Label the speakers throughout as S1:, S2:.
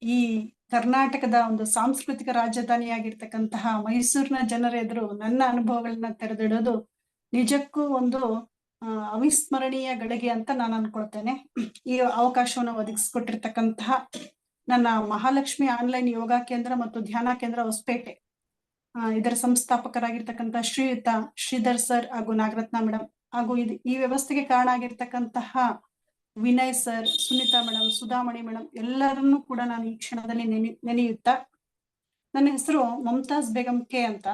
S1: ಈ ಕರ್ನಾಟಕದ ಒಂದು ಸಾಂಸ್ಕೃತಿಕ ರಾಜಧಾನಿಯಾಗಿರ್ತಕ್ಕಂತಹ ಮೈಸೂರಿನ ಜನರ ಎದುರು ನನ್ನ ಅನುಭವಗಳನ್ನ ತೆರೆದಿಡೋದು ನಿಜಕ್ಕೂ ಒಂದು ಅವಿಸ್ಮರಣೀಯ ಗಳಿಗೆ ಅಂತ ನಾನು ಅನ್ಕೊಳ್ತೇನೆ. ಈ ಅವಕಾಶವನ್ನು ಒದಗಿಸ್ಕೊಟ್ಟಿರ್ತಕ್ಕಂತಹ ನನ್ನ ಮಹಾಲಕ್ಷ್ಮಿ ಆನ್ಲೈನ್ ಯೋಗ ಕೇಂದ್ರ ಮತ್ತು ಧ್ಯಾನ ಕೇಂದ್ರ ಹೊಸಪೇಟೆ, ಇದರ ಸಂಸ್ಥಾಪಕರಾಗಿರ್ತಕ್ಕಂಥ ಶ್ರೀಯುತ ಶ್ರೀಧರ್ ಸರ್ ಹಾಗೂ ನಾಗರತ್ನ ಮೇಡಮ್, ಹಾಗೂ ಈ ವ್ಯವಸ್ಥೆಗೆ ಕಾರಣ ಆಗಿರ್ತಕ್ಕಂತಹ Vinay sir, Sunita madam, Sudhamani madam ಎಲ್ಲರನ್ನೂ ಕೂಡ ನಾನು ಈ ಕ್ಷಣದಲ್ಲಿ ನೆನೆಯುತ್ತಾ, ನನ್ನ ಹೆಸರು ಮಮತಾಜ್ ಬೇಗಂ ಕೆ ಅಂತ,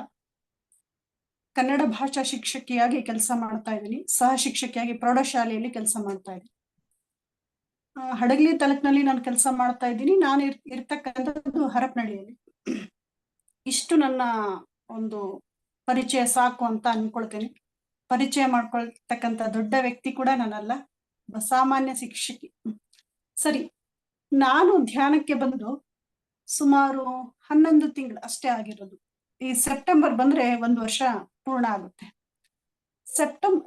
S1: ಕನ್ನಡ ಭಾಷಾ ಶಿಕ್ಷಕಿಯಾಗಿ ಕೆಲಸ ಮಾಡ್ತಾ ಇದ್ದೀನಿ. ಸಹ ಶಿಕ್ಷಕಿಯಾಗಿ ಪ್ರೌಢಶಾಲೆಯಲ್ಲಿ ಕೆಲಸ ಮಾಡ್ತಾ ಇದ್ದೀನಿ. ಹಡಗಲಿ ತಾಲೂಕಿನಲ್ಲಿ ನಾನು ಕೆಲಸ ಮಾಡ್ತಾ ಇದ್ದೀನಿ. ನಾನು ಇರ್ತಕ್ಕಂಥದ್ದು ಹರಪನಹಳ್ಳಿಯಲ್ಲಿ. ಇಷ್ಟು ನನ್ನ ಒಂದು ಪರಿಚಯ ಸಾಕು ಅಂತ ಅನ್ಕೊಳ್ತೇನೆ. ಪರಿಚಯ ಮಾಡ್ಕೊಳ್ತಕ್ಕಂಥ ದೊಡ್ಡ ವ್ಯಕ್ತಿ ಕೂಡ ನಾನಲ್ಲ, ಸಾಮಾನ್ಯ ಶಿಕ್ಷಕಿ. ಸರಿ, ನಾನು ಧ್ಯಾನಕ್ಕೆ ಬಂದು ಸುಮಾರು 11 ತಿಂಗಳು ಅಷ್ಟೇ ಆಗಿರೋದು. ಈ ಸೆಪ್ಟೆಂಬರ್ ಬಂದ್ರೆ 1 ವರ್ಷ ಪೂರ್ಣ ಆಗುತ್ತೆ.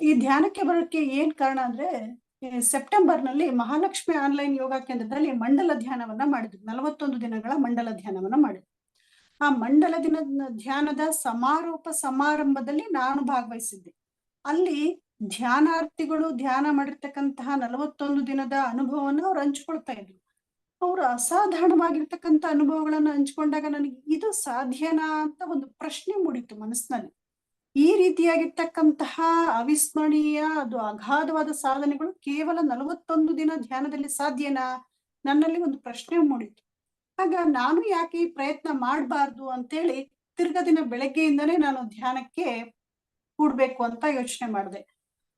S1: ಈ ಧ್ಯಾನಕ್ಕೆ ಬರೋಕ್ಕೆ ಏನ್ ಕಾರಣ ಅಂದ್ರೆ, ಸೆಪ್ಟೆಂಬರ್ ನಲ್ಲಿ ಮಹಾಲಕ್ಷ್ಮಿ ಆನ್ಲೈನ್ ಯೋಗ ಕೇಂದ್ರದಲ್ಲಿ ಮಂಡಲ ಧ್ಯಾನವನ್ನ ಮಾಡಿದ್ವಿ. 41 ದಿನಗಳ ಮಂಡಲ ಧ್ಯಾನವನ್ನ ಮಾಡಿದ್ವಿ. ಆ ಮಂಡಲ ಧ್ಯಾನದ ಸಮಾರೋಪ ಸಮಾರಂಭದಲ್ಲಿ ನಾನು ಭಾಗವಹಿಸಿದ್ದೆ. ಅಲ್ಲಿ ಧ್ಯಾನಾರ್ಥಿಗಳು ಧ್ಯಾನ ಮಾಡಿರ್ತಕ್ಕಂತಹ 41 ದಿನದ ಅನುಭವವನ್ನು ಅವ್ರು ಹಂಚ್ಕೊಳ್ತಾ ಇದ್ರು. ಅವರು ಅಸಾಧಾರಣವಾಗಿರ್ತಕ್ಕಂಥ ಅನುಭವಗಳನ್ನ ಹಂಚ್ಕೊಂಡಾಗ ನನಗೆ ಇದು ಸಾಧ್ಯನಾ ಅಂತ ಒಂದು ಪ್ರಶ್ನೆ ಮೂಡಿತ್ತು ಮನಸ್ಸಿನಲ್ಲಿ. ಈ ರೀತಿಯಾಗಿರ್ತಕ್ಕಂತಹ ಅವಿಸ್ಮರಣೀಯ, ಅದು ಅಗಾಧವಾದ ಸಾಧನೆಗಳು ಕೇವಲ 41 ದಿನ ಧ್ಯಾನದಲ್ಲಿ ಸಾಧ್ಯನಾ? ನನ್ನಲ್ಲಿ ಒಂದು ಪ್ರಶ್ನೆ ಮೂಡಿತ್ತು. ಆಗ ನಾನು ಯಾಕೆ ಈ ಪ್ರಯತ್ನ ಮಾಡಬಾರ್ದು ಅಂತೇಳಿ ತಿರ್ಗಾ ದಿನ ಬೆಳಗ್ಗೆಯಿಂದನೇ ನಾನು ಧ್ಯಾನಕ್ಕೆ ಕೂಡ್ಬೇಕು ಅಂತ ಯೋಚನೆ ಮಾಡಿದೆ.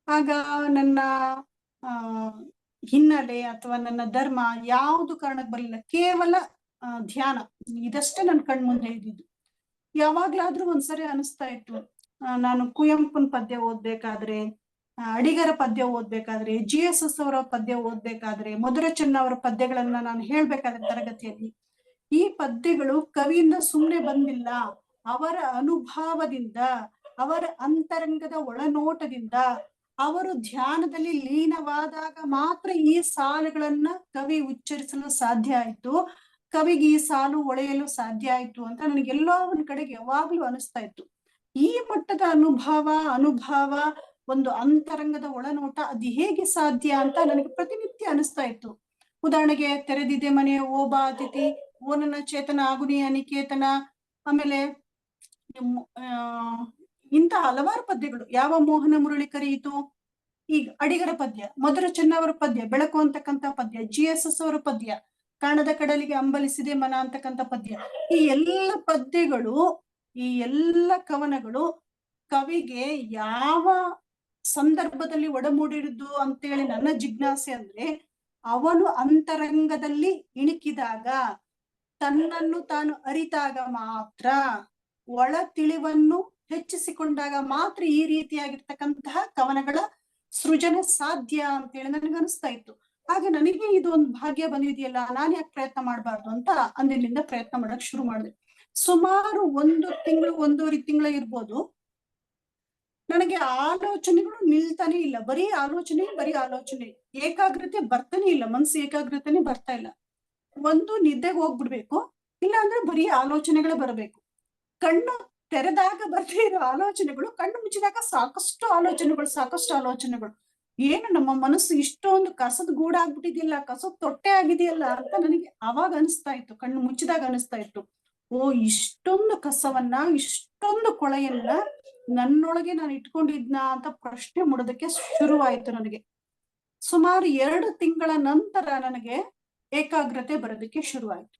S1: ಆಗ ನನ್ನ ಹಿನ್ನೆಲೆ ಅಥವಾ ನನ್ನ ಧರ್ಮ ಯಾವುದು ಕಾರಣಕ್ಕೆ ಬರಲಿಲ್ಲ. ಕೇವಲ ಧ್ಯಾನ ಇದಷ್ಟೇ ನನ್ನ ಕಣ್ಮುಂದೆ ಇದ್ದಿದ್ದು. ಯಾವಾಗ್ಲಾದ್ರೂ ಒಂದ್ಸರಿ ಅನಿಸ್ತಾ ಇತ್ತು, ನಾನು ಕುವೆಂಪುನ ಪದ್ಯ ಓದ್ಬೇಕಾದ್ರೆ, ಅಡಿಗರ ಪದ್ಯ ಓದ್ಬೇಕಾದ್ರೆ, GSS ಅವರ ಪದ್ಯ ಓದ್ಬೇಕಾದ್ರೆ, ಮಧುರ ಚೆನ್ನ ಅವರ ಪದ್ಯಗಳನ್ನ ನಾನು ಹೇಳ್ಬೇಕಾದ್ರೆ ತರಗತಿಯಲ್ಲಿ, ಈ ಪದ್ಯಗಳು ಕವಿಯಿಂದ ಸುಮ್ಮನೆ ಬಂದಿಲ್ಲ, ಅವರ ಅನುಭವದಿಂದ, ಅವರ ಅಂತರಂಗದ ಒಳನೋಟದಿಂದ, ಅವರು ಧ್ಯಾನದಲ್ಲಿ ಲೀನವಾದಾಗ ಮಾತ್ರ ಈ ಸಾಲುಗಳನ್ನ ಕವಿ ಉಚ್ಚರಿಸಲು ಸಾಧ್ಯ ಆಯ್ತು, ಕವಿಗೆ ಈ ಸಾಲು ಒಳೆಯಲು ಸಾಧ್ಯ ಆಯ್ತು ಅಂತ ನನಗೆಲ್ಲೋ ಒಂದ್ ಕಡೆಗೆ ಯಾವಾಗ್ಲೂ ಅನಿಸ್ತಾ ಇತ್ತು. ಈ ಮಟ್ಟದ ಅನುಭವ ಒಂದು ಅಂತರಂಗದ ಒಳನೋಟ ಅದು ಹೇಗೆ ಸಾಧ್ಯ ಅಂತ ನನಗೆ ಪ್ರತಿನಿತ್ಯ ಅನಿಸ್ತಾ ಇತ್ತು. ಉದಾಹರಣೆಗೆ, ತೆರೆದಿದೆ ಮನೆ, ಓ ಬಾ ಅತಿಥಿ, ಓ ನನ್ನ ಚೇತನ, ಆಗುನಿಯ ನಿಕೇತನ, ಆಮೇಲೆ ಇಂಥ ಹಲವಾರು ಪದ್ಯಗಳು. ಯಾವ ಮೋಹನ ಮುರಳಿ ಕರೆಯಿತು, ಈಗ ಅಡಿಗರ ಪದ್ಯ, ಮಧುರ ಚೆನ್ನ ಅವರ ಪದ್ಯ, ಬೆಳಕು ಅಂತಕ್ಕಂಥ ಪದ್ಯ, GSS ಅವರ ಪದ್ಯ, ಕಾಣದ ಕಡಲಿಗೆ ಅಂಬಲಿಸಿದೆ ಮನ ಅಂತಕ್ಕಂಥ ಪದ್ಯ. ಈ ಎಲ್ಲ ಪದ್ಯಗಳು, ಈ ಎಲ್ಲ ಕವನಗಳು ಕವಿಗೆ ಯಾವ ಸಂದರ್ಭದಲ್ಲಿ ಒಡಮೂಡಿರುವುದು ಅಂತೇಳಿ ನನ್ನ ಜಿಜ್ಞಾಸೆ ಅಂದ್ರೆ, ಅವನು ಅಂತರಂಗದಲ್ಲಿ ಇಣುಕಿದಾಗ, ತನ್ನನ್ನು ತಾನು ಅರಿತಾಗ ಮಾತ್ರ, ಒಳ ತಿಳಿವನ್ನು ಹೆಚ್ಚಿಸಿಕೊಂಡಾಗ ಮಾತ್ರ ಈ ರೀತಿಯಾಗಿರ್ತಕ್ಕಂತಹ ಕವನಗಳ ಸೃಜನೆ ಸಾಧ್ಯ ಅಂತೇಳಿ ನನಗೆ ಅನಿಸ್ತಾ ಇತ್ತು. ಹಾಗೆ ನನಗೆ ಇದು ಒಂದು ಭಾಗ್ಯ ಬಂದಿದೆಯಲ್ಲ, ನಾನು ಯಾಕೆ ಪ್ರಯತ್ನ ಮಾಡಬಾರ್ದು ಅಂತ ಅಂದಿನಿಂದ ಪ್ರಯತ್ನ ಮಾಡಕ್ ಶುರು ಮಾಡಿದೆ. ಸುಮಾರು 1 ತಿಂಗಳು 1.5 ತಿಂಗಳು ಇರ್ಬೋದು, ನನಗೆ ಆಲೋಚನೆಗಳು ನಿಲ್ತಾನೆ ಇಲ್ಲ. ಬರೀ ಆಲೋಚನೆ, ಏಕಾಗ್ರತೆ ಬರ್ತಾನೆ ಇಲ್ಲ, ಮನಸ್ಸು ಏಕಾಗ್ರತೆನೆ ಬರ್ತಾ ಇಲ್ಲ. ಒಂದು ನಿದ್ದೆಗೆ ಹೋಗ್ಬಿಡ್ಬೇಕು, ಇಲ್ಲ ಅಂದ್ರೆ ಬರೀ ಆಲೋಚನೆಗಳೇ ಬರಬೇಕು. ಕಣ್ಣು ತೆರೆದಾಗ ಬರ್ದೇ ಇರೋ ಆಲೋಚನೆಗಳು, ಕಣ್ಣು ಮುಚ್ಚಿದಾಗ ಸಾಕಷ್ಟು ಆಲೋಚನೆಗಳು. ಏನು ನಮ್ಮ ಮನಸ್ಸು ಇಷ್ಟೊಂದು ಕಸದ ಗೂಡಾಗ್ಬಿಟ್ಟಿದೆಯಲ್ಲ, ಕಸದ ತೊಟ್ಟೆ ಆಗಿದೆಯಲ್ಲ ಅಂತ ನನಗೆ ಅವಾಗ ಅನಿಸ್ತಾ ಇತ್ತು, ಕಣ್ಣು ಮುಚ್ಚಿದಾಗ ಅನಿಸ್ತಾ ಇತ್ತು. ಓ, ಇಷ್ಟೊಂದು ಕಸವನ್ನ, ಇಷ್ಟೊಂದು ಕೊಳೆಯನ್ನ ನನ್ನೊಳಗೆ ನಾನು ಇಟ್ಕೊಂಡಿದ್ನ ಅಂತ ಪ್ರಶ್ನೆ ಮೂಡೋದಕ್ಕೆ ಶುರುವಾಯ್ತು ನನಗೆ. ಸುಮಾರು 2 ತಿಂಗಳ ನಂತರ ನನಗೆ ಏಕಾಗ್ರತೆ ಬರೋದಕ್ಕೆ ಶುರುವಾಯ್ತು.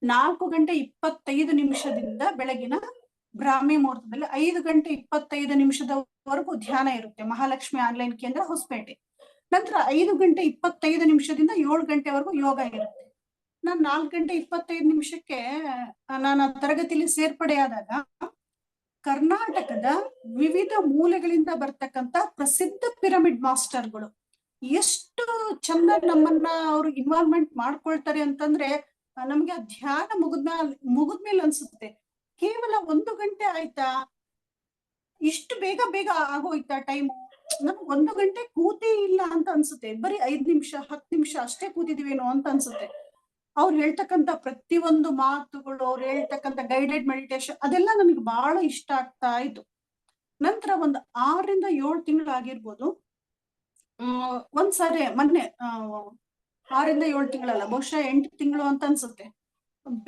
S1: 4:25 ಬೆಳಗಿನ ಬ್ರಾಹ್ಮಿ ಮುಹೂರ್ತದಲ್ಲಿ 5:25 ಧ್ಯಾನ ಇರುತ್ತೆ. ಮಹಾಲಕ್ಷ್ಮಿ ಆನ್ಲೈನ್ ಕೇಂದ್ರ ಹೊಸಪೇಟೆ. ನಂತರ 5:25 7 ಗಂಟೆವರೆಗೂ ಯೋಗ ಇರುತ್ತೆ. ನಾನು 4:25 ನಾನು ತರಗತಿಯಲ್ಲಿ ಸೇರ್ಪಡೆಯಾದಾಗ ಕರ್ನಾಟಕದ ವಿವಿಧ ಮೂಲೆಗಳಿಂದ ಬರ್ತಕ್ಕಂಥ ಪ್ರಸಿದ್ಧ ಪಿರಮಿಡ್ ಮಾಸ್ಟರ್ಗಳು ಎಷ್ಟು ಚಂದ ನಮ್ಮನ್ನ ಅವರು ಇನ್ವಾಲ್ವ್ಮೆಂಟ್ ಮಾಡ್ಕೊಳ್ತಾರೆ ಅಂತಂದ್ರೆ, ನಮ್ಗೆ ಆ ಧ್ಯಾನ ಮುಗಿದ್ಮೇಲೆ ಅನ್ಸುತ್ತೆ, ಕೇವಲ 1 ಗಂಟೆ ಆಯ್ತಾ, ಇಷ್ಟು ಬೇಗ ಆಗೋಯ್ತಾ ಟೈಮು, ನಮ್ಗೆ 1 ಗಂಟೆ ಕೂತೇ ಇಲ್ಲ ಅಂತ ಅನ್ಸುತ್ತೆ. ಬರೀ 5 ನಿಮಿಷ 10 ನಿಮಿಷ ಅಷ್ಟೇ ಕೂತಿದೀವೇನೋ ಅಂತ ಅನ್ಸುತ್ತೆ. ಅವ್ರು ಹೇಳ್ತಕ್ಕಂಥ ಪ್ರತಿಯೊಂದು ಮಾತುಗಳು, ಅವ್ರು ಹೇಳ್ತಕ್ಕಂಥ ಗೈಡೆಡ್ ಮೆಡಿಟೇಷನ್ ಅದೆಲ್ಲ ನನಗೆ ಬಹಳ ಇಷ್ಟ ಆಗ್ತಾ ಇತ್ತು. ನಂತರ ಒಂದು 6 ರಿಂದ 7 ತಿಂಗಳು ಆಗಿರ್ಬೋದು. ಒಂದ್ಸರಿ ಮೊನ್ನೆ 6 ರಿಂದ 7 ತಿಂಗಳಲ್ಲ, ಬಹುಶಃ 8 ತಿಂಗಳು ಅಂತ ಅನ್ಸುತ್ತೆ,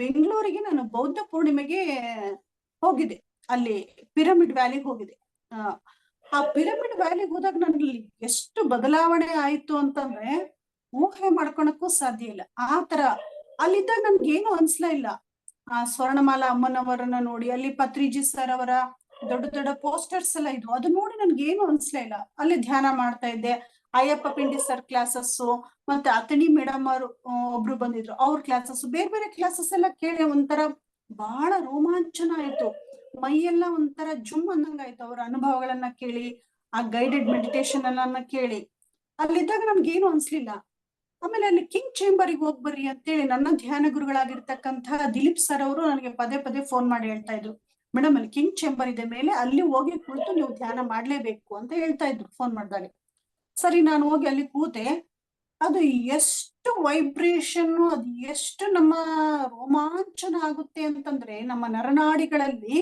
S1: ಬೆಂಗಳೂರಿಗೆ ನಾನು ಬೌದ್ಧ ಪೂರ್ಣಿಮೆಗೆ ಹೋಗಿದ್ದೆ. ಅಲ್ಲಿ ಪಿರಮಿಡ್ ವ್ಯಾಲಿಗೆ ಹೋಗಿದೆ. ಆ ಪಿರಮಿಡ್ ವ್ಯಾಲಿಗೆ ಹೋದಾಗ ನನಗೆ ಎಷ್ಟು ಬದಲಾವಣೆ ಆಯ್ತು ಅಂತಂದ್ರೆ ಊಹೆ ಮಾಡ್ಕೊಳಕ್ಕೂ ಸಾಧ್ಯ ಇಲ್ಲ. ಆ ತರ ಅಲ್ಲಿದ್ದಾಗ ನನ್ಗೆ ಏನು ಅನ್ಸ್ಲೇ ಇಲ್ಲ. ಆ ಸ್ವರ್ಣಮಾಲಾ ಅಮ್ಮನವರನ್ನ ನೋಡಿ, ಅಲ್ಲಿ ಪತ್ರಿಜಿ ಸರ್ ಅವರ ದೊಡ್ಡ ದೊಡ್ಡ ಪೋಸ್ಟರ್ಸ್ ಎಲ್ಲ ಇದ್ವು, ಅದು ನೋಡಿ ನನ್ಗೆ ಏನು ಅನ್ಸ್ಲೇ ಇಲ್ಲ. ಅಲ್ಲಿ ಧ್ಯಾನ ಮಾಡ್ತಾ ಇದ್ದೆ. ಅಯ್ಯಪ್ಪ ಪಿಂಡಿ ಸರ್ ಕ್ಲಾಸಸ್, ಮತ್ತೆ ಅತಣಿ ಮೇಡಮ್ ಅವರು ಒಬ್ರು ಬಂದಿದ್ರು, ಅವ್ರ ಕ್ಲಾಸಸ್, ಬೇರೆ ಬೇರೆ ಕ್ಲಾಸಸ್ ಎಲ್ಲ ಕೇಳಿ ಒಂಥರ ಬಹಳ ರೋಮಾಂಚನ ಆಯ್ತು. ಮೈಯೆಲ್ಲ ಒಂಥರ ಜುಮ್ ಅನ್ನಂಗಾಯ್ತು ಅವ್ರ ಅನುಭವಗಳನ್ನ ಕೇಳಿ, ಆ ಗೈಡೆಡ್ ಮೆಡಿಟೇಷನ್ ಅನ್ನ ಕೇಳಿ. ಅಲ್ಲಿದ್ದಾಗ ನನ್ಗೇನು ಅನ್ಸ್ಲಿಲ್ಲ. ಆಮೇಲೆ ಅಲ್ಲಿ ಕಿಂಗ್ ಚೇಂಬರಿಗೆ ಹೋಗ್ಬರ್ರಿ ಅಂತೇಳಿ ನನ್ನ ಧ್ಯಾನ ಗುರುಗಳಾಗಿರ್ತಕ್ಕಂತಹ ದಿಲೀಪ್ ಸರ್ ಅವರು ನನಗೆ ಪದೇ ಪದೇ ಫೋನ್ ಮಾಡಿ ಹೇಳ್ತಾ ಇದ್ರು, ಮೇಡಮ್ ಅಲ್ಲಿ ಕಿಂಗ್ ಚೇಂಬರ್ ಇದೆ ಮೇಲೆ, ಅಲ್ಲಿ ಹೋಗಿ ಕುಳಿತು ನೀವು ಧ್ಯಾನ ಮಾಡ್ಲೇಬೇಕು ಅಂತ ಹೇಳ್ತಾ ಇದ್ರು ಫೋನ್ ಮಾಡಿದಾಗ. ಸರಿ, ನಾನು ಹೋಗಿ ಅಲ್ಲಿ ಕೂತೆ. ಅದು ಎಷ್ಟು ವೈಬ್ರೇಷನ್, ಅದು ಎಷ್ಟು ನಮ್ಮ ರೋಮಾಂಚನ ಆಗುತ್ತೆ ಅಂತಂದ್ರೆ, ನಮ್ಮ ನರನಾಡಿಗಳಲ್ಲಿ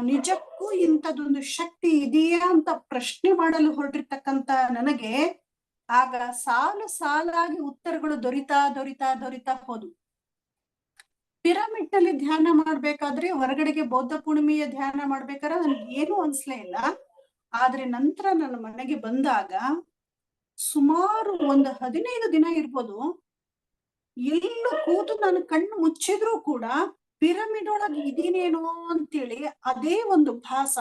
S1: ನಿಜಕ್ಕೂ ಇಂಥದ್ದೊಂದು ಶಕ್ತಿ ಇದೆಯಾ ಅಂತ ಪ್ರಶ್ನೆ ಮಾಡಲು ಹೊರಟಿರ್ತಕ್ಕಂತ ನನಗೆ ಆಗ ಸಾಲು ಸಾಲಾಗಿ ಉತ್ತರಗಳು ದೊರಿತಾ ಹೋದ್ವು. ಪಿರಮಿಡ್ ನಲ್ಲಿ ಧ್ಯಾನ ಮಾಡ್ಬೇಕಾದ್ರೆ, ಹೊರಗಡೆಗೆ ಬೌದ್ಧ ಪೂರ್ಣಿಮೆಯ ಧ್ಯಾನ ಮಾಡ್ಬೇಕಾದ್ರೆ ನನ್ಗೆ ಏನು ಅನ್ಸ್ಲೇ ಇಲ್ಲ. ಆದ್ರೆ ನಂತರ ನನ್ನ ಮನೆಗೆ ಬಂದಾಗ ಸುಮಾರು ಒಂದು 15 ದಿನ ಇರ್ಬೋದು, ಎಲ್ಲೂ ಕೂತು ನಾನು ಕಣ್ಣು ಮುಚ್ಚಿದ್ರೂ ಕೂಡ ಪಿರಮಿಡ್ ಒಳಗೆ ಇದೀನೇನೋ ಅಂತೇಳಿ ಅದೇ ಒಂದು ಭಾಸ,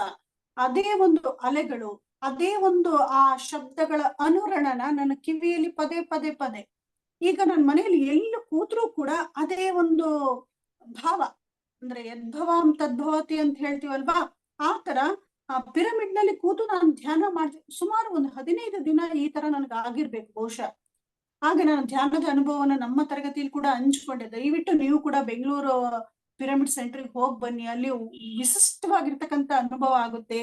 S1: ಅದೇ ಒಂದು ಅಲೆಗಳು, ಅದೇ ಒಂದು ಆ ಶಬ್ದಗಳ ಅನುರಣನ ನನ್ನ ಕಿವಿಯಲ್ಲಿ ಪದೇ ಪದೇ ಪದೇ. ಈಗ ನನ್ನ ಮನೆಯಲ್ಲಿ ಎಲ್ಲೂ ಕೂತ್ರೂ ಕೂಡ ಅದೇ ಒಂದು ಭಾವ, ಅಂದ್ರೆ ಯದ್ಭವಾಂ ತದ್ಭವತಿ ಅಂತ ಹೇಳ್ತೀವಲ್ವಾ, ಆ ತರ ಆ ಪಿರಮಿಡ್ ನಲ್ಲಿ ಕೂತು ನಾನು ಧ್ಯಾನ ಮಾಡ್ತೀನಿ. ಸುಮಾರು ಒಂದು 15 ದಿನ ಈ ತರ ನನ್ಗೆ ಆಗಿರ್ಬೇಕು ಬಹುಶಃ. ಹಾಗೆ ನಾನು ಧ್ಯಾನದ ಅನುಭವನ ನಮ್ಮ ತರಗತಿಯಲ್ಲಿ ಕೂಡ ಹಂಚ್ಕೊಂಡೆ. ದಯವಿಟ್ಟು ನೀವು ಕೂಡ ಬೆಂಗಳೂರು ಪಿರಮಿಡ್ ಸೆಂಟರ್ಗೆ ಹೋಗಿ ಬನ್ನಿ, ಅಲ್ಲಿ ವಿಶಿಷ್ಟವಾಗಿರ್ತಕ್ಕಂಥ ಅನುಭವ ಆಗುತ್ತೆ.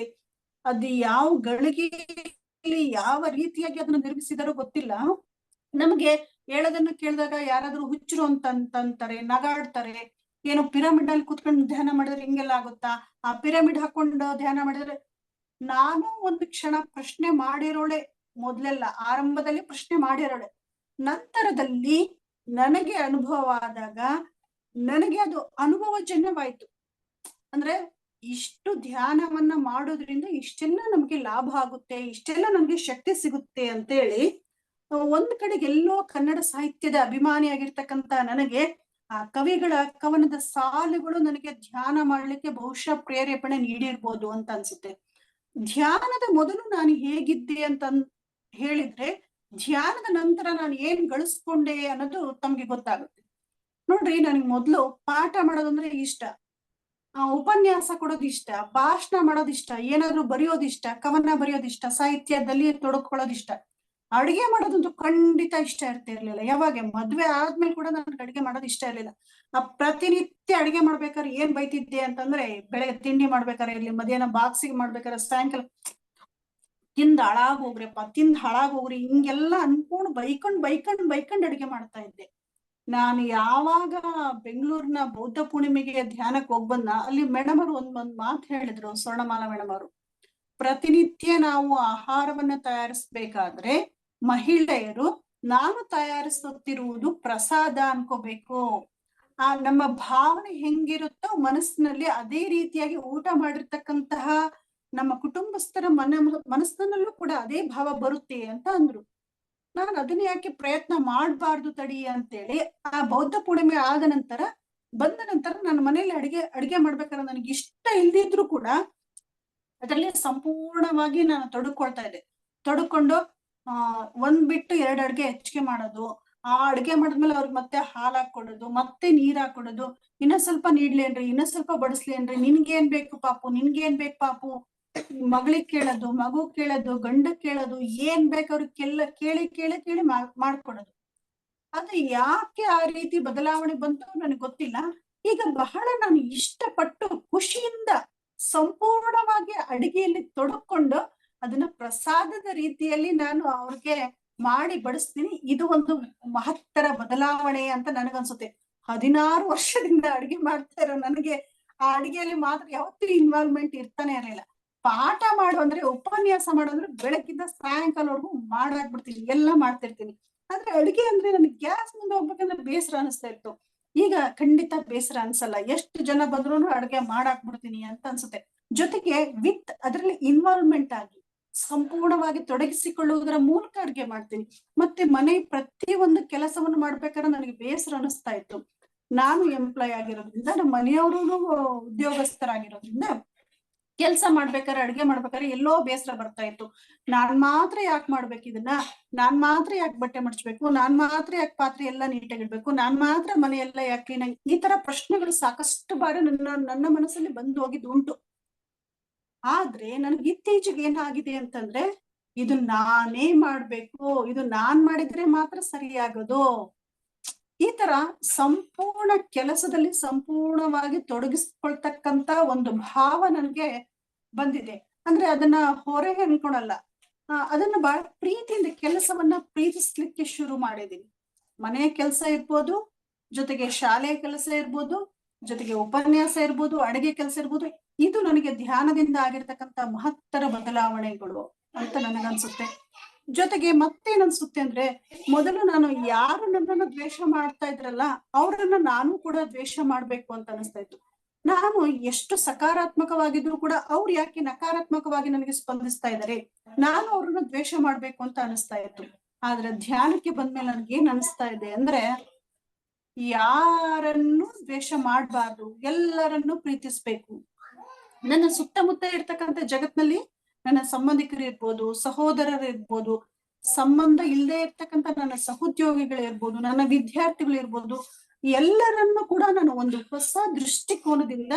S1: ಅದು ಯಾವ ಗಳಿಗೆಯಲ್ಲಿ ಯಾವ ರೀತಿಯಾಗಿ ಅದನ್ನ ನಿರ್ಮಿಸಿದಾರೋ ಗೊತ್ತಿಲ್ಲ. ನಮಗೆ ಹೇಳೋದನ್ನ ಕೇಳಿದಾಗ ಯಾರಾದ್ರೂ ಹುಚ್ಚರು ಅಂತಾರೆ, ನಗಾಡ್ತಾರೆ. ಏನೋ ಪಿರಮಿಡ್ ಅಲ್ಲಿ ಕುತ್ಕೊಂಡು ಧ್ಯಾನ ಮಾಡಿದ್ರೆ ಹಿಂಗೆಲ್ಲ ಆಗುತ್ತಾ, ಆ ಪಿರಮಿಡ್ ಹಾಕೊಂಡು ಧ್ಯಾನ ಮಾಡಿದ್ರೆ. ನಾನು ಒಂದು ಕ್ಷಣ ಪ್ರಶ್ನೆ ಮಾಡಿರೋಳೆ, ಮೊದ್ಲೆಲ್ಲ ಆರಂಭದಲ್ಲಿ ಪ್ರಶ್ನೆ ಮಾಡಿರೋಳೆ. ನಂತರದಲ್ಲಿ ನನಗೆ ಅನುಭವ ಆದಾಗ ನನಗೆ ಅದು ಅನುಭವಜನ್ಯವಾಯ್ತು. ಅಂದ್ರೆ ಇಷ್ಟು ಧ್ಯಾನವನ್ನ ಮಾಡೋದ್ರಿಂದ ಇಷ್ಟೆಲ್ಲ ನಮ್ಗೆ ಲಾಭ ಆಗುತ್ತೆ, ಇಷ್ಟೆಲ್ಲ ನಮ್ಗೆ ಶಕ್ತಿ ಸಿಗುತ್ತೆ ಅಂತೇಳಿ ಒಂದ್ ಕಡೆಗೆ ಎಲ್ಲೋ ಕನ್ನಡ ಸಾಹಿತ್ಯದ ಅಭಿಮಾನಿಯಾಗಿರ್ತಕ್ಕಂತ ನನಗೆ ಆ ಕವಿಗಳ ಕವನದ ಸಾಲುಗಳು ನನಗೆ ಧ್ಯಾನ ಮಾಡ್ಲಿಕ್ಕೆ ಬಹುಶಃ ಪ್ರೇರೇಪಣೆ ನೀಡಿರ್ಬೋದು ಅಂತ ಅನ್ಸುತ್ತೆ. ಧ್ಯಾನದ ಮೊದಲು ನಾನು ಹೇಗಿದ್ದೆ ಅಂತ ಹೇಳಿದ್ರೆ, ಧ್ಯಾನದ ನಂತರ ನಾನು ಏನ್ ಗಳಿಸ್ಕೊಂಡೆ ಅನ್ನೋದು ತಮ್ಗೆ ಗೊತ್ತಾಗುತ್ತೆ. ನೋಡ್ರಿ, ನನಗೆ ಮೊದ್ಲು ಪಾಠ ಮಾಡೋದಂದ್ರೆ ಇಷ್ಟ, ಉಪನ್ಯಾಸ ಕೊಡೋದು ಇಷ್ಟ, ಭಾಷಣ ಮಾಡೋದಿಷ್ಟ, ಏನಾದ್ರು ಬರೆಯೋದಿಷ್ಟ, ಕವನ ಬರೆಯೋದಿಷ್ಟ, ಸಾಹಿತ್ಯದಲ್ಲಿ ತೊಡಕೊಳ್ಳೋದಿಷ್ಟ. ಅಡಿಗೆ ಮಾಡೋದಂತೂ ಖಂಡಿತ ಇಷ್ಟ ಇರ್ತಿರ್ಲಿಲ್ಲ. ಯಾವಾಗ ಮದ್ವೆ ಆದ್ಮೇಲೆ ಕೂಡ ನನ್ಗೆ ಅಡಿಗೆ ಮಾಡೋದು ಇಷ್ಟ ಇರ್ಲಿಲ್ಲ. ಪ್ರತಿನಿತ್ಯ ಅಡಿಗೆ ಮಾಡ್ಬೇಕಾದ್ರೆ ಏನ್ ಬೈತಿದ್ದೆ ಅಂತಂದ್ರೆ, ಬೆಳಗ್ಗೆ ತಿಂಡಿ ಮಾಡ್ಬೇಕಾರೆ ಇರ್ಲಿ, ಮಧ್ಯಾಹ್ನ ಬಾಕ್ಸಿಗೆ ಮಾಡ್ಬೇಕಾರೆ, ಸಾಯಂಕಾಲ ತಿಂದ್ ಹಾಳಾಗ್ ಹೋಗ್ರಿಪ್ಪ, ತಿಂದ್ ಹಾಳಾಗ್ ಹೋಗ್ರಿ, ಹಿಂಗೆಲ್ಲ ಅನ್ಕೊಂಡು ಬೈಕೊಂಡ್ ಅಡಿಗೆ ಮಾಡ್ತಾ ಇದ್ದೆ. ನಾನು ಯಾವಾಗ ಬೆಂಗಳೂರಿನ ಬೌದ್ಧ ಪೂರ್ಣಿಮೆಗೆ ಧ್ಯಾನಕ್ಕೆ ಹೋಗ್ಬಂದ, ಅಲ್ಲಿ ಮೇಡಮ್ ಅವರು ಒಂದ್ ಮಾತು ಹೇಳಿದ್ರು, ಸ್ವರ್ಣಮಾಲಾ ಮೇಡಮ್ ಅವರು, ಪ್ರತಿನಿತ್ಯ ನಾವು ಆಹಾರವನ್ನ ತಯಾರಿಸ್ಬೇಕಾದ್ರೆ ಮಹಿಳೆಯರು ನಾನು ತಯಾರಿಸುತ್ತಿರುವುದು ಪ್ರಸಾದ ಅನ್ಕೋಬೇಕು. ಆ ನಮ್ಮ ಭಾವನೆ ಹೆಂಗಿರುತ್ತೋ ಮನಸ್ಸಿನಲ್ಲಿ ಅದೇ ರೀತಿಯಾಗಿ ಊಟ ಮಾಡಿರ್ತಕ್ಕಂತಹ ನಮ್ಮ ಕುಟುಂಬಸ್ಥರ ಮನಸ್ಸಿನಲ್ಲೂ ಕೂಡ ಅದೇ ಭಾವ ಬರುತ್ತೆ ಅಂತ ಅಂದ್ರು. ನಾನು ಅದನ್ನ ಯಾಕೆ ಪ್ರಯತ್ನ ಮಾಡಬಾರ್ದು ತಡಿ ಅಂತೇಳಿ, ಆ ಬೌದ್ಧ ಪೂರ್ಣಿಮೆ ಆದ ನಂತರ ಬಂದ ನಂತರ ನನ್ನ ಮನೇಲಿ ಅಡಿಗೆ ಮಾಡ್ಬೇಕಾದ್ರೆ ನನಗೆ ಇಷ್ಟ ಇಲ್ದಿದ್ರು ಕೂಡ ಅದರಲ್ಲಿ ಸಂಪೂರ್ಣವಾಗಿ ನಾನು ತೊಡಕೊಳ್ತಾ ಇದ್ದೆ. ತೊಡಕೊಂಡು ಒಂದ್ ಬಿಟ್ಟು 2 ಅಡ್ಗೆ ಹೆಚ್ಚಿಗೆ ಮಾಡೋದು, ಆ ಅಡ್ಗೆ ಮಾಡಿದ್ಮೇಲೆ ಅವ್ರಿಗೆ ಮತ್ತೆ ಹಾಲು ಹಾಕೊಡೋದು, ಮತ್ತೆ ನೀರ್ ಹಾಕೊಡೋದು, ಇನ್ನ ಸ್ವಲ್ಪ ನೀಡ್ಲೇನ್ರಿ, ಇನ್ನ ಸ್ವಲ್ಪ ಬಡಿಸ್ಲೇನ್ರಿ, ನಿನ್ಗೇನ್ ಬೇಕು ಪಾಪು, ಮಗಳಿಗೆ ಕೇಳೋದು, ಮಗು ಕೇಳೋದು, ಗಂಡ ಕೇಳೋದು, ಏನ್ ಬೇಕು ಅವ್ರಿಗೆಲ್ಲ ಕೇಳಿ ಮಾಡ್ಕೊಡೋದು. ಅದು ಯಾಕೆ ಆ ರೀತಿ ಬದಲಾವಣೆ ಬಂತು ನನಗೆ ಗೊತ್ತಿಲ್ಲ. ಈಗ ಬಹಳ ನಾನು ಇಷ್ಟಪಟ್ಟು ಖುಷಿಯಿಂದ ಸಂಪೂರ್ಣವಾಗಿ ಅಡಿಗೆಯಲ್ಲಿ ತೊಡಕೊಂಡು ಅದನ್ನ ಪ್ರಸಾದದ ರೀತಿಯಲ್ಲಿ ನಾನು ಅವ್ರಿಗೆ ಮಾಡಿ ಬಡಿಸ್ತೀನಿ. ಇದು ಒಂದು ಮಹತ್ತರ ಬದಲಾವಣೆ ಅಂತ ನನಗನ್ಸುತ್ತೆ. 16 ವರ್ಷದಿಂದ ಅಡಿಗೆ ಮಾಡ್ತಾ ಇರೋ ನನಗೆ ಆ ಅಡಿಗೆಯಲ್ಲಿ ಮಾತ್ರ ಯಾವತ್ತೂ ಇನ್ವಾಲ್ವ್ಮೆಂಟ್ ಇರ್ತಾನೆ ಇರಲಿಲ್ಲ. ಪಾಠ ಮಾಡು ಅಂದ್ರೆ, ಉಪನ್ಯಾಸ ಮಾಡು ಅಂದ್ರೆ ಬೆಳಗ್ಗಿಂದ ಸಾಯಂಕಾಲವರೆಗೂ ಮಾಡಾಕ್ಬಿಡ್ತೀನಿ, ಎಲ್ಲ ಮಾಡ್ತಿರ್ತೀನಿ. ಆದ್ರೆ ಅಡಿಗೆ ಅಂದ್ರೆ ನನಗೆ ಗ್ಯಾಸ್ ಮುಂದೆ ಹೋಗ್ಬೇಕಂದ್ರೆ ಬೇಸರ ಅನಿಸ್ತಾ ಇತ್ತು. ಈಗ ಖಂಡಿತ ಬೇಸರ ಅನ್ಸಲ್ಲ. ಎಷ್ಟು ಜನ ಬಂದ್ರು ಅಡಿಗೆ ಮಾಡಾಕ್ಬಿಡ್ತೀನಿ ಅಂತ ಅನ್ಸುತ್ತೆ. ಜೊತೆಗೆ ವಿತ್ ಅದರಲ್ಲಿ ಇನ್ವಾಲ್ವ್ಮೆಂಟ್ ಆಗಿ ಸಂಪೂರ್ಣವಾಗಿ ತೊಡಗಿಸಿಕೊಳ್ಳುವುದರ ಮೂಲಕ ಅಡ್ಗೆ ಮಾಡ್ತೀನಿ. ಮತ್ತೆ ಮನೆ ಪ್ರತಿ ಒಂದು ಕೆಲಸವನ್ನು ಮಾಡ್ಬೇಕಾದ್ರೆ ನನಗೆ ಬೇಸರ ಅನಿಸ್ತಾ ಇತ್ತು. ನಾನು ಎಂಪ್ಲಾಯ್ ಆಗಿರೋದ್ರಿಂದ, ನಮ್ಮ ಮನೆಯವರು ಉದ್ಯೋಗಸ್ಥರಾಗಿರೋದ್ರಿಂದ ಕೆಲಸ ಮಾಡ್ಬೇಕಾದ್ರೆ, ಅಡ್ಗೆ ಮಾಡ್ಬೇಕಾದ್ರೆ ಎಲ್ಲೋ ಬೇಸರ ಬರ್ತಾ ಇತ್ತು. ನಾನ್ ಮಾತ್ರ ಯಾಕೆ ಮಾಡ್ಬೇಕು ಇದನ್ನ, ನಾನ್ ಮಾತ್ರ ಯಾಕೆ ಬಟ್ಟೆ ಮಡ್ಚ್ಬೇಕು, ನಾನ್ ಮಾತ್ರ ಯಾಕೆ ಪಾತ್ರೆ ಎಲ್ಲ ನೀಟಾಗಿಡ್ಬೇಕು, ನಾನ್ ಮಾತ್ರ ಮನೆಯೆಲ್ಲ ಯಾಕೆ ಕ್ಲೀನಾಗಿ, ಈ ತರ ಪ್ರಶ್ನೆಗಳು ಸಾಕಷ್ಟು ಬಾರಿ ನನ್ನ ಮನಸ್ಸಲ್ಲಿ ಬಂದು ಹೋಗಿದ್ದು ಉಂಟು. ಆದ್ರೆ ನನ್ಗೆ ಇತ್ತೀಚೆಗೆ ಏನಾಗಿದೆ ಅಂತಂದ್ರೆ, ಇದು ನಾನೇ ಮಾಡ್ಬೇಕು, ಇದು ನಾನ್ ಮಾಡಿದ್ರೆ ಮಾತ್ರ ಸರಿಯಾಗೋದು, ಈ ತರ ಸಂಪೂರ್ಣ ಕೆಲಸದಲ್ಲಿ ಸಂಪೂರ್ಣವಾಗಿ ತೊಡಗಿಸ್ಕೊಳ್ತಕ್ಕಂತ ಒಂದು ಭಾವ ನನ್ಗೆ ಬಂದಿದೆ. ಅಂದ್ರೆ ಅದನ್ನ ಹೊರೆ ಅನ್ಕೊಳಲ್ಲ, ಅದನ್ನ ಬಹಳ ಪ್ರೀತಿಯಿಂದ ಕೆಲಸವನ್ನ ಪ್ರೀತಿಸ್ಲಿಕ್ಕೆ ಶುರು ಮಾಡಿದೀನಿ. ಮನೆಯ ಕೆಲಸ ಇರ್ಬೋದು, ಜೊತೆಗೆ ಶಾಲೆಯ ಕೆಲಸ ಇರ್ಬೋದು, ಜೊತೆಗೆ ಉಪನ್ಯಾಸ ಇರ್ಬೋದು, ಅಡಿಗೆ ಕೆಲಸ ಇರ್ಬೋದು. ಇದು ನನಗೆ ಧ್ಯಾನದಿಂದ ಆಗಿರ್ತಕ್ಕಂಥ ಮಹತ್ತರ ಬದಲಾವಣೆಗಳು ಅಂತ ನನಗನ್ಸುತ್ತೆ. ಜೊತೆಗೆ ಮತ್ತೇನನ್ಸುತ್ತೆ ಅಂದ್ರೆ, ಮೊದಲು ನಾನು ಯಾರು ನನ್ನನ್ನು ದ್ವೇಷ ಮಾಡ್ತಾ ಇದ್ರಲ್ಲ ಅವ್ರನ್ನ ನಾನು ಕೂಡ ದ್ವೇಷ ಮಾಡ್ಬೇಕು ಅಂತ ಅನಿಸ್ತಾ ಇತ್ತು. ನಾನು ಎಷ್ಟು ಸಕಾರಾತ್ಮಕವಾಗಿದ್ರು ಕೂಡ ಅವ್ರು ಯಾಕೆ ನಕಾರಾತ್ಮಕವಾಗಿ ನನಗೆ ಸ್ಪಂದಿಸ್ತಾ ಇದ್ದಾರೆ, ನಾನು ಅವ್ರನ್ನ ದ್ವೇಷ ಮಾಡ್ಬೇಕು ಅಂತ ಅನಿಸ್ತಾ ಇತ್ತು. ಆದ್ರೆ ಧ್ಯಾನಕ್ಕೆ ಬಂದ್ಮೇಲೆ ನನ್ಗೆ ಏನ್ ಅನಿಸ್ತಾ ಇದೆ ಅಂದ್ರೆ, ಯಾರನ್ನು ದ್ವೇಷ ಮಾಡ್ಬಾರ್ದು, ಎಲ್ಲರನ್ನು ಪ್ರೀತಿಸ್ಬೇಕು. ನನ್ನ ಸುತ್ತಮುತ್ತ ಇರ್ತಕ್ಕಂಥ ಜಗತ್ನಲ್ಲಿ ನನ್ನ ಸಂಬಂಧಿಕರು ಇರ್ಬೋದು, ಸಹೋದರರು ಇರ್ಬೋದು, ಸಂಬಂಧ ಇಲ್ಲದೆ ಇರ್ತಕ್ಕಂಥ ನನ್ನ ಸಹೋದ್ಯೋಗಿಗಳಿರ್ಬೋದು, ನನ್ನ ವಿದ್ಯಾರ್ಥಿಗಳಿರ್ಬೋದು, ಎಲ್ಲರನ್ನು ಕೂಡ ನಾನು ಒಂದು ಹೊಸ ದೃಷ್ಟಿಕೋನದಿಂದ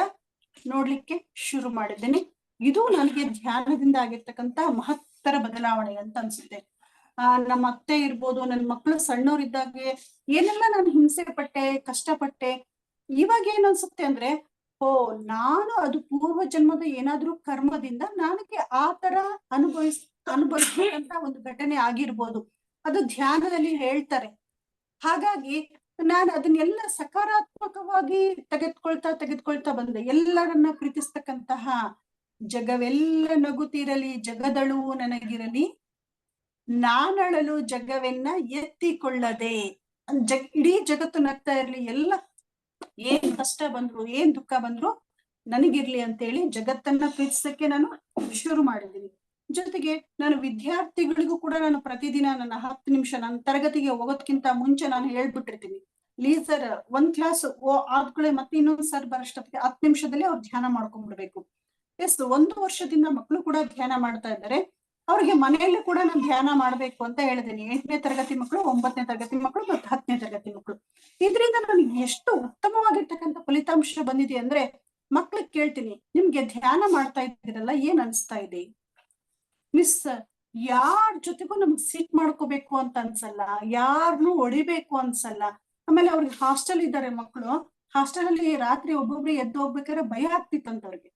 S1: ನೋಡ್ಲಿಕ್ಕೆ ಶುರು ಮಾಡಿದ್ದೇನೆ. ಇದು ನನಗೆ ಧ್ಯಾನದಿಂದ ಆಗಿರ್ತಕ್ಕಂಥ ಮಹತ್ತರ ಬದಲಾವಣೆ ಅಂತ ಅನ್ಸುತ್ತೆ. ನಮ್ಮ ಅತ್ತೆ ಇರ್ಬೋದು, ನನ್ನ ಮಕ್ಕಳು ಸಣ್ಣವರಿದ್ದಾಗೆ ಏನೆಲ್ಲ ನಾನು ಹಿಂಸೆ ಪಟ್ಟೆ, ಕಷ್ಟಪಟ್ಟೆ. ಇವಾಗ ಏನ್ ಅನ್ಸುತ್ತೆ ಅಂದ್ರೆ, ನಾನು ಅದು ಪೂರ್ವ ಜನ್ಮದ ಏನಾದ್ರೂ ಕರ್ಮದಿಂದ ನನಗೆ ಆ ತರ ಅನುಭವಿಸ್ತಕ್ಕಂತ ಒಂದು ಘಟನೆ ಆಗಿರ್ಬೋದು, ಅದು ಧ್ಯಾನದಲ್ಲಿ ಹೇಳ್ತಾರೆ. ಹಾಗಾಗಿ ನಾನು ಅದನ್ನೆಲ್ಲ ಸಕಾರಾತ್ಮಕವಾಗಿ ತೆಗೆದುಕೊಳ್ತಾ ಬಂದೆ. ಎಲ್ಲರನ್ನ ಪ್ರೀತಿಸ್ತಕ್ಕಂತಹ, ಜಗವೆಲ್ಲ ನಗುತ್ತಿರಲಿ ಜಗದಳು ನನಗಿರಲಿ, ನಾನಳಲು ಜಗವೆನ್ನ ಎತ್ತಿಕೊಳ್ಳದೆ. ಇಡೀ ಜಗತ್ತು ನಗ್ತಾ ಇರ್ಲಿ, ಎಲ್ಲ ಏನ್ ಕಷ್ಟ ಬಂದ್ರು, ಏನ್ ದುಃಖ ಬಂದ್ರು ನನಗಿರ್ಲಿ ಅಂತೇಳಿ ಜಗತ್ತನ್ನ ಪ್ರೀತಿಸಕ್ಕೆ ನಾನು ಶುರು ಮಾಡಿದ್ದೀನಿ. ಜೊತೆಗೆ ನಾನು ವಿದ್ಯಾರ್ಥಿಗಳಿಗೂ ಕೂಡ ನಾನು ಪ್ರತಿದಿನ ನನ್ನ 10 ನಿಮಿಷ ನನ್ನ ತರಗತಿಗೆ ಹೋಗೋದ್ಕಿಂತ ಮುಂಚೆ ನಾನು ಹೇಳ್ಬಿಟ್ಟಿರ್ತೀನಿ, ಸರ್ ಒಂದ್ ಕ್ಲಾಸ್ ಆದ್ಕೂಳೆ ಮತ್ತೆ ಇನ್ನೊಂದ್ ಸರ್ ಬರೋಷ್ಟೊತ್ತಿಗೆ 10 ನಿಮಿಷದಲ್ಲಿ ಅವ್ರು ಧ್ಯಾನ ಮಾಡ್ಕೊಂಡ್ಬಿಡ್ಬೇಕು. ಎಸ್ 1 ವರ್ಷದಿಂದ ಮಕ್ಕಳು ಕೂಡ ಧ್ಯಾನ ಮಾಡ್ತಾ ಇದ್ದಾರೆ. ಅವ್ರಿಗೆ ಮನೆಯಲ್ಲಿ ಕೂಡ ನಾನು ಧ್ಯಾನ ಮಾಡ್ಬೇಕು ಅಂತ ಹೇಳಿದ್ದೀನಿ. 8ನೇ ತರಗತಿ ಮಕ್ಕಳು, 9ನೇ ತರಗತಿ ಮಕ್ಕಳು ಮತ್ತು 10ನೇ ತರಗತಿ ಮಕ್ಕಳು. ಇದರಿಂದ ನನಗೆ ಎಷ್ಟು ಉತ್ತಮವಾಗಿರ್ತಕ್ಕಂಥ ಫಲಿತಾಂಶ ಬಂದಿದೆ ಅಂದ್ರೆ, ಮಕ್ಳಿಗೆ ಕೇಳ್ತೀನಿ, ನಿಮ್ಗೆ ಧ್ಯಾನ ಮಾಡ್ತಾ ಇದ್ದೀರಲ್ಲ ಏನ್ ಅನ್ಸ್ತಾ ಇದೆ ಮಿಸ್? ಯಾರ ಜೊತೆಗೂ ನಮ್ಗೆ ಸಿಟ್ ಮಾಡ್ಕೋಬೇಕು ಅಂತ ಅನ್ಸಲ್ಲ, ಯಾರನ್ನು ಹೊಡಿಬೇಕು ಅನ್ಸಲ್ಲ. ಆಮೇಲೆ ಅವ್ರಿಗೆ ಹಾಸ್ಟೆಲ್ ಇದ್ದಾರೆ ಮಕ್ಕಳು, ಹಾಸ್ಟೆಲ್ ಅಲ್ಲಿ ರಾತ್ರಿ ಒಬ್ಬೊಬ್ರು ಎದ್ದು ಹೋಗ್ಬೇಕಾದ್ರೆ ಭಯ ಆಗ್ತಿತ್ತಂತ ಅವ್ರಿಗೆ.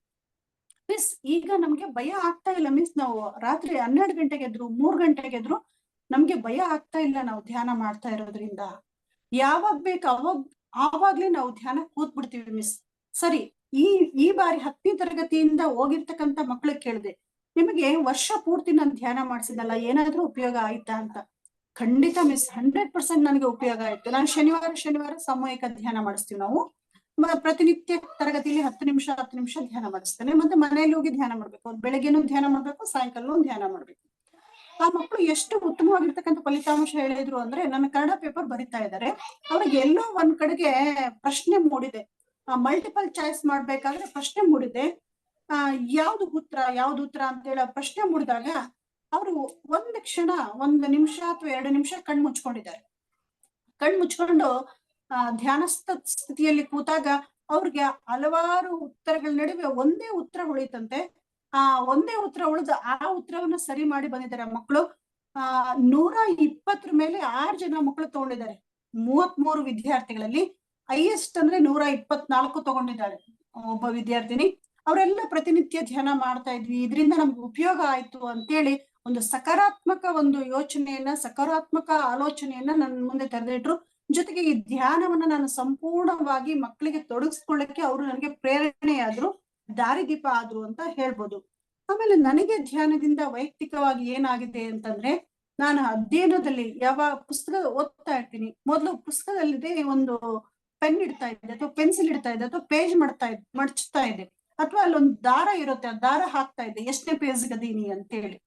S1: ಮಿಸ್ ಈಗ ನಮ್ಗೆ ಭಯ ಆಗ್ತಾ ಇಲ್ಲ ಮಿಸ್, ನಾವು ರಾತ್ರಿ 12 ಗಂಟೆಗೆ ಎದ್ರು, 3 ಗಂಟೆಗೆ ಎದ್ರು ನಮ್ಗೆ ಭಯ ಆಗ್ತಾ ಇಲ್ಲ, ನಾವು ಧ್ಯಾನ ಮಾಡ್ತಾ ಇರೋದ್ರಿಂದ. ಯಾವಾಗ ಬೇಕು ಆವಾಗ್ಲೇ ನಾವು ಧ್ಯಾನ ಕೂತ್ಬಿಡ್ತೀವಿ ಮಿಸ್. ಸರಿ, ಈ ಬಾರಿ 10ನೇ ತರಗತಿಯಿಂದ ಹೋಗಿರ್ತಕ್ಕಂಥ ಮಕ್ಳಿಗೆ ಕೇಳಿದೆ, ನಿಮಗೆ ವರ್ಷ ಪೂರ್ತಿ ನಾನು ಧ್ಯಾನ ಮಾಡ್ಸಿದಲ್ಲ, ಏನಾದ್ರೂ ಉಪಯೋಗ ಆಯ್ತಾ ಅಂತ. ಖಂಡಿತ ಮಿಸ್, 100% ನನಗೆ ಉಪಯೋಗ ಆಯ್ತು. ನಾನು ಶನಿವಾರ ಸಾಮೂಹಿಕ ಧ್ಯಾನ ಮಾಡಿಸ್ತೀವಿ ನಾವು. ಪ್ರತಿನಿತ್ಯ ತರಗತಿಯಲ್ಲಿ 10 ನಿಮಿಷ ಧ್ಯಾನ ಮಾಡಿಸ್ತೇನೆ. ಮತ್ತೆ ಮನೆಯಲ್ಲಿ ಹೋಗಿ ಧ್ಯಾನ ಮಾಡ್ಬೇಕು, ಅವ್ರು ಬೆಳಗ್ಗೆನೂ ಧ್ಯಾನ ಮಾಡ್ಬೇಕು, ಸಾಯಂಕಾಲನೂ ಧ್ಯಾನ ಮಾಡ್ಬೇಕು. ಆ ಮಕ್ಕಳು ಎಷ್ಟು ಉತ್ತಮವಾಗಿರ್ತಕ್ಕಂಥ ಫಲಿತಾಂಶ ಹೇಳಿದ್ರು ಅಂದ್ರೆ, ನನ್ನ ಕನ್ನಡ ಪೇಪರ್ ಬರಿತಾ ಇದ್ದಾರೆ, ಅವ್ರಿಗೆ ಎಲ್ಲೋ ಒಂದ್ ಕಡೆಗೆ ಪ್ರಶ್ನೆ ಮೂಡಿದೆ. ಮಲ್ಟಿಪಲ್ ಚಾಯ್ಸ್ ಮಾಡ್ಬೇಕಾದ್ರೆ ಪ್ರಶ್ನೆ ಮೂಡಿದೆ. ಯಾವ್ದು ಉತ್ತರ ಅಂತ ಹೇಳಿ ಪ್ರಶ್ನೆ ಮೂಡಿದಾಗ ಅವರು ಒಂದ್ ಕ್ಷಣ, 1 ನಿಮಿಷ ಅಥವಾ 2 ನಿಮಿಷ ಕಣ್ ಮುಚ್ಕೊಂಡಿದ್ದಾರೆ. ಕಣ್ ಮುಚ್ಕೊಂಡು ಧ್ಯಾನಸ್ಥ ಸ್ಥಿತಿಯಲ್ಲಿ ಕೂತಾಗ ಅವ್ರಿಗೆ ಹಲವಾರು ಉತ್ತರಗಳ ನಡುವೆ ಒಂದೇ ಉತ್ತರ ಉಳಿತಂತೆ. ಒಂದೇ ಉತ್ತರ ಉಳಿದ ಆ ಉತ್ತರವನ್ನ ಸರಿ ಮಾಡಿ ಬಂದಿದ್ದಾರೆ ಮಕ್ಕಳು. 120 ಮೇಲೆ 6 ಜನ ಮಕ್ಕಳು ತಗೊಂಡಿದ್ದಾರೆ. 33 ವಿದ್ಯಾರ್ಥಿಗಳಲ್ಲಿ ಹೈಯೆಸ್ಟ್ ಅಂದ್ರೆ 124 ತಗೊಂಡಿದ್ದಾಳೆ ಒಬ್ಬ ವಿದ್ಯಾರ್ಥಿನಿ. ಅವರೆಲ್ಲ ಪ್ರತಿನಿತ್ಯ ಧ್ಯಾನ ಮಾಡ್ತಾ ಇದ್ವಿ, ಇದರಿಂದ ನಮ್ಗೆ ಉಪಯೋಗ ಆಯ್ತು ಅಂತೇಳಿ ಒಂದು ಸಕಾರಾತ್ಮಕ ಒಂದು ಯೋಚನೆಯನ್ನ, ಸಕಾರಾತ್ಮಕ ಆಲೋಚನೆಯನ್ನ ನನ್ನ ಮುಂದೆ ತೆರೆದಿಟ್ರು. ಜೊತೆಗೆ ಈ ಧ್ಯಾನವನ್ನ ನಾನು ಸಂಪೂರ್ಣವಾಗಿ ಮಕ್ಕಳಿಗೆ ತೊಡಗಿಸ್ಕೊಳ್ಳಕ್ಕೆ ಅವರು ನನಗೆ ಪ್ರೇರಣೆಯಾದ್ರು, ದಾರಿದೀಪ ಆದ್ರು ಅಂತ ಹೇಳ್ಬೋದು. ಆಮೇಲೆ ನನಗೆ ಧ್ಯಾನದಿಂದ ವೈಯಕ್ತಿಕವಾಗಿ ಏನಾಗಿದೆ ಅಂತಂದ್ರೆ, ನಾನು ಅಧ್ಯಯನದಲ್ಲಿ ಯಾವ ಪುಸ್ತಕ ಓದ್ತಾ ಇರ್ತೀನಿ, ಮೊದಲು ಪುಸ್ತಕದಲ್ಲಿದೆ ಒಂದು ಪೆನ್ ಇಡ್ತಾ ಇದ್ದೆ ಅಥವಾ ಪೆನ್ಸಿಲ್ ಇಡ್ತಾ ಇದ್ದೆ ಅಥವಾ ಪೇಜ್ ಮಡ್ಚ್ತಾ ಇದ್ದೆ, ಅಥವಾ ಅಲ್ಲೊಂದು ದಾರ ಇರುತ್ತೆ, ಆ ದಾರ ಹಾಕ್ತಾ ಇದ್ದೆ ಎಷ್ಟನೇ ಪೇಜ್ ಗದೀನಿ ಅಂತ ಹೇಳಿ.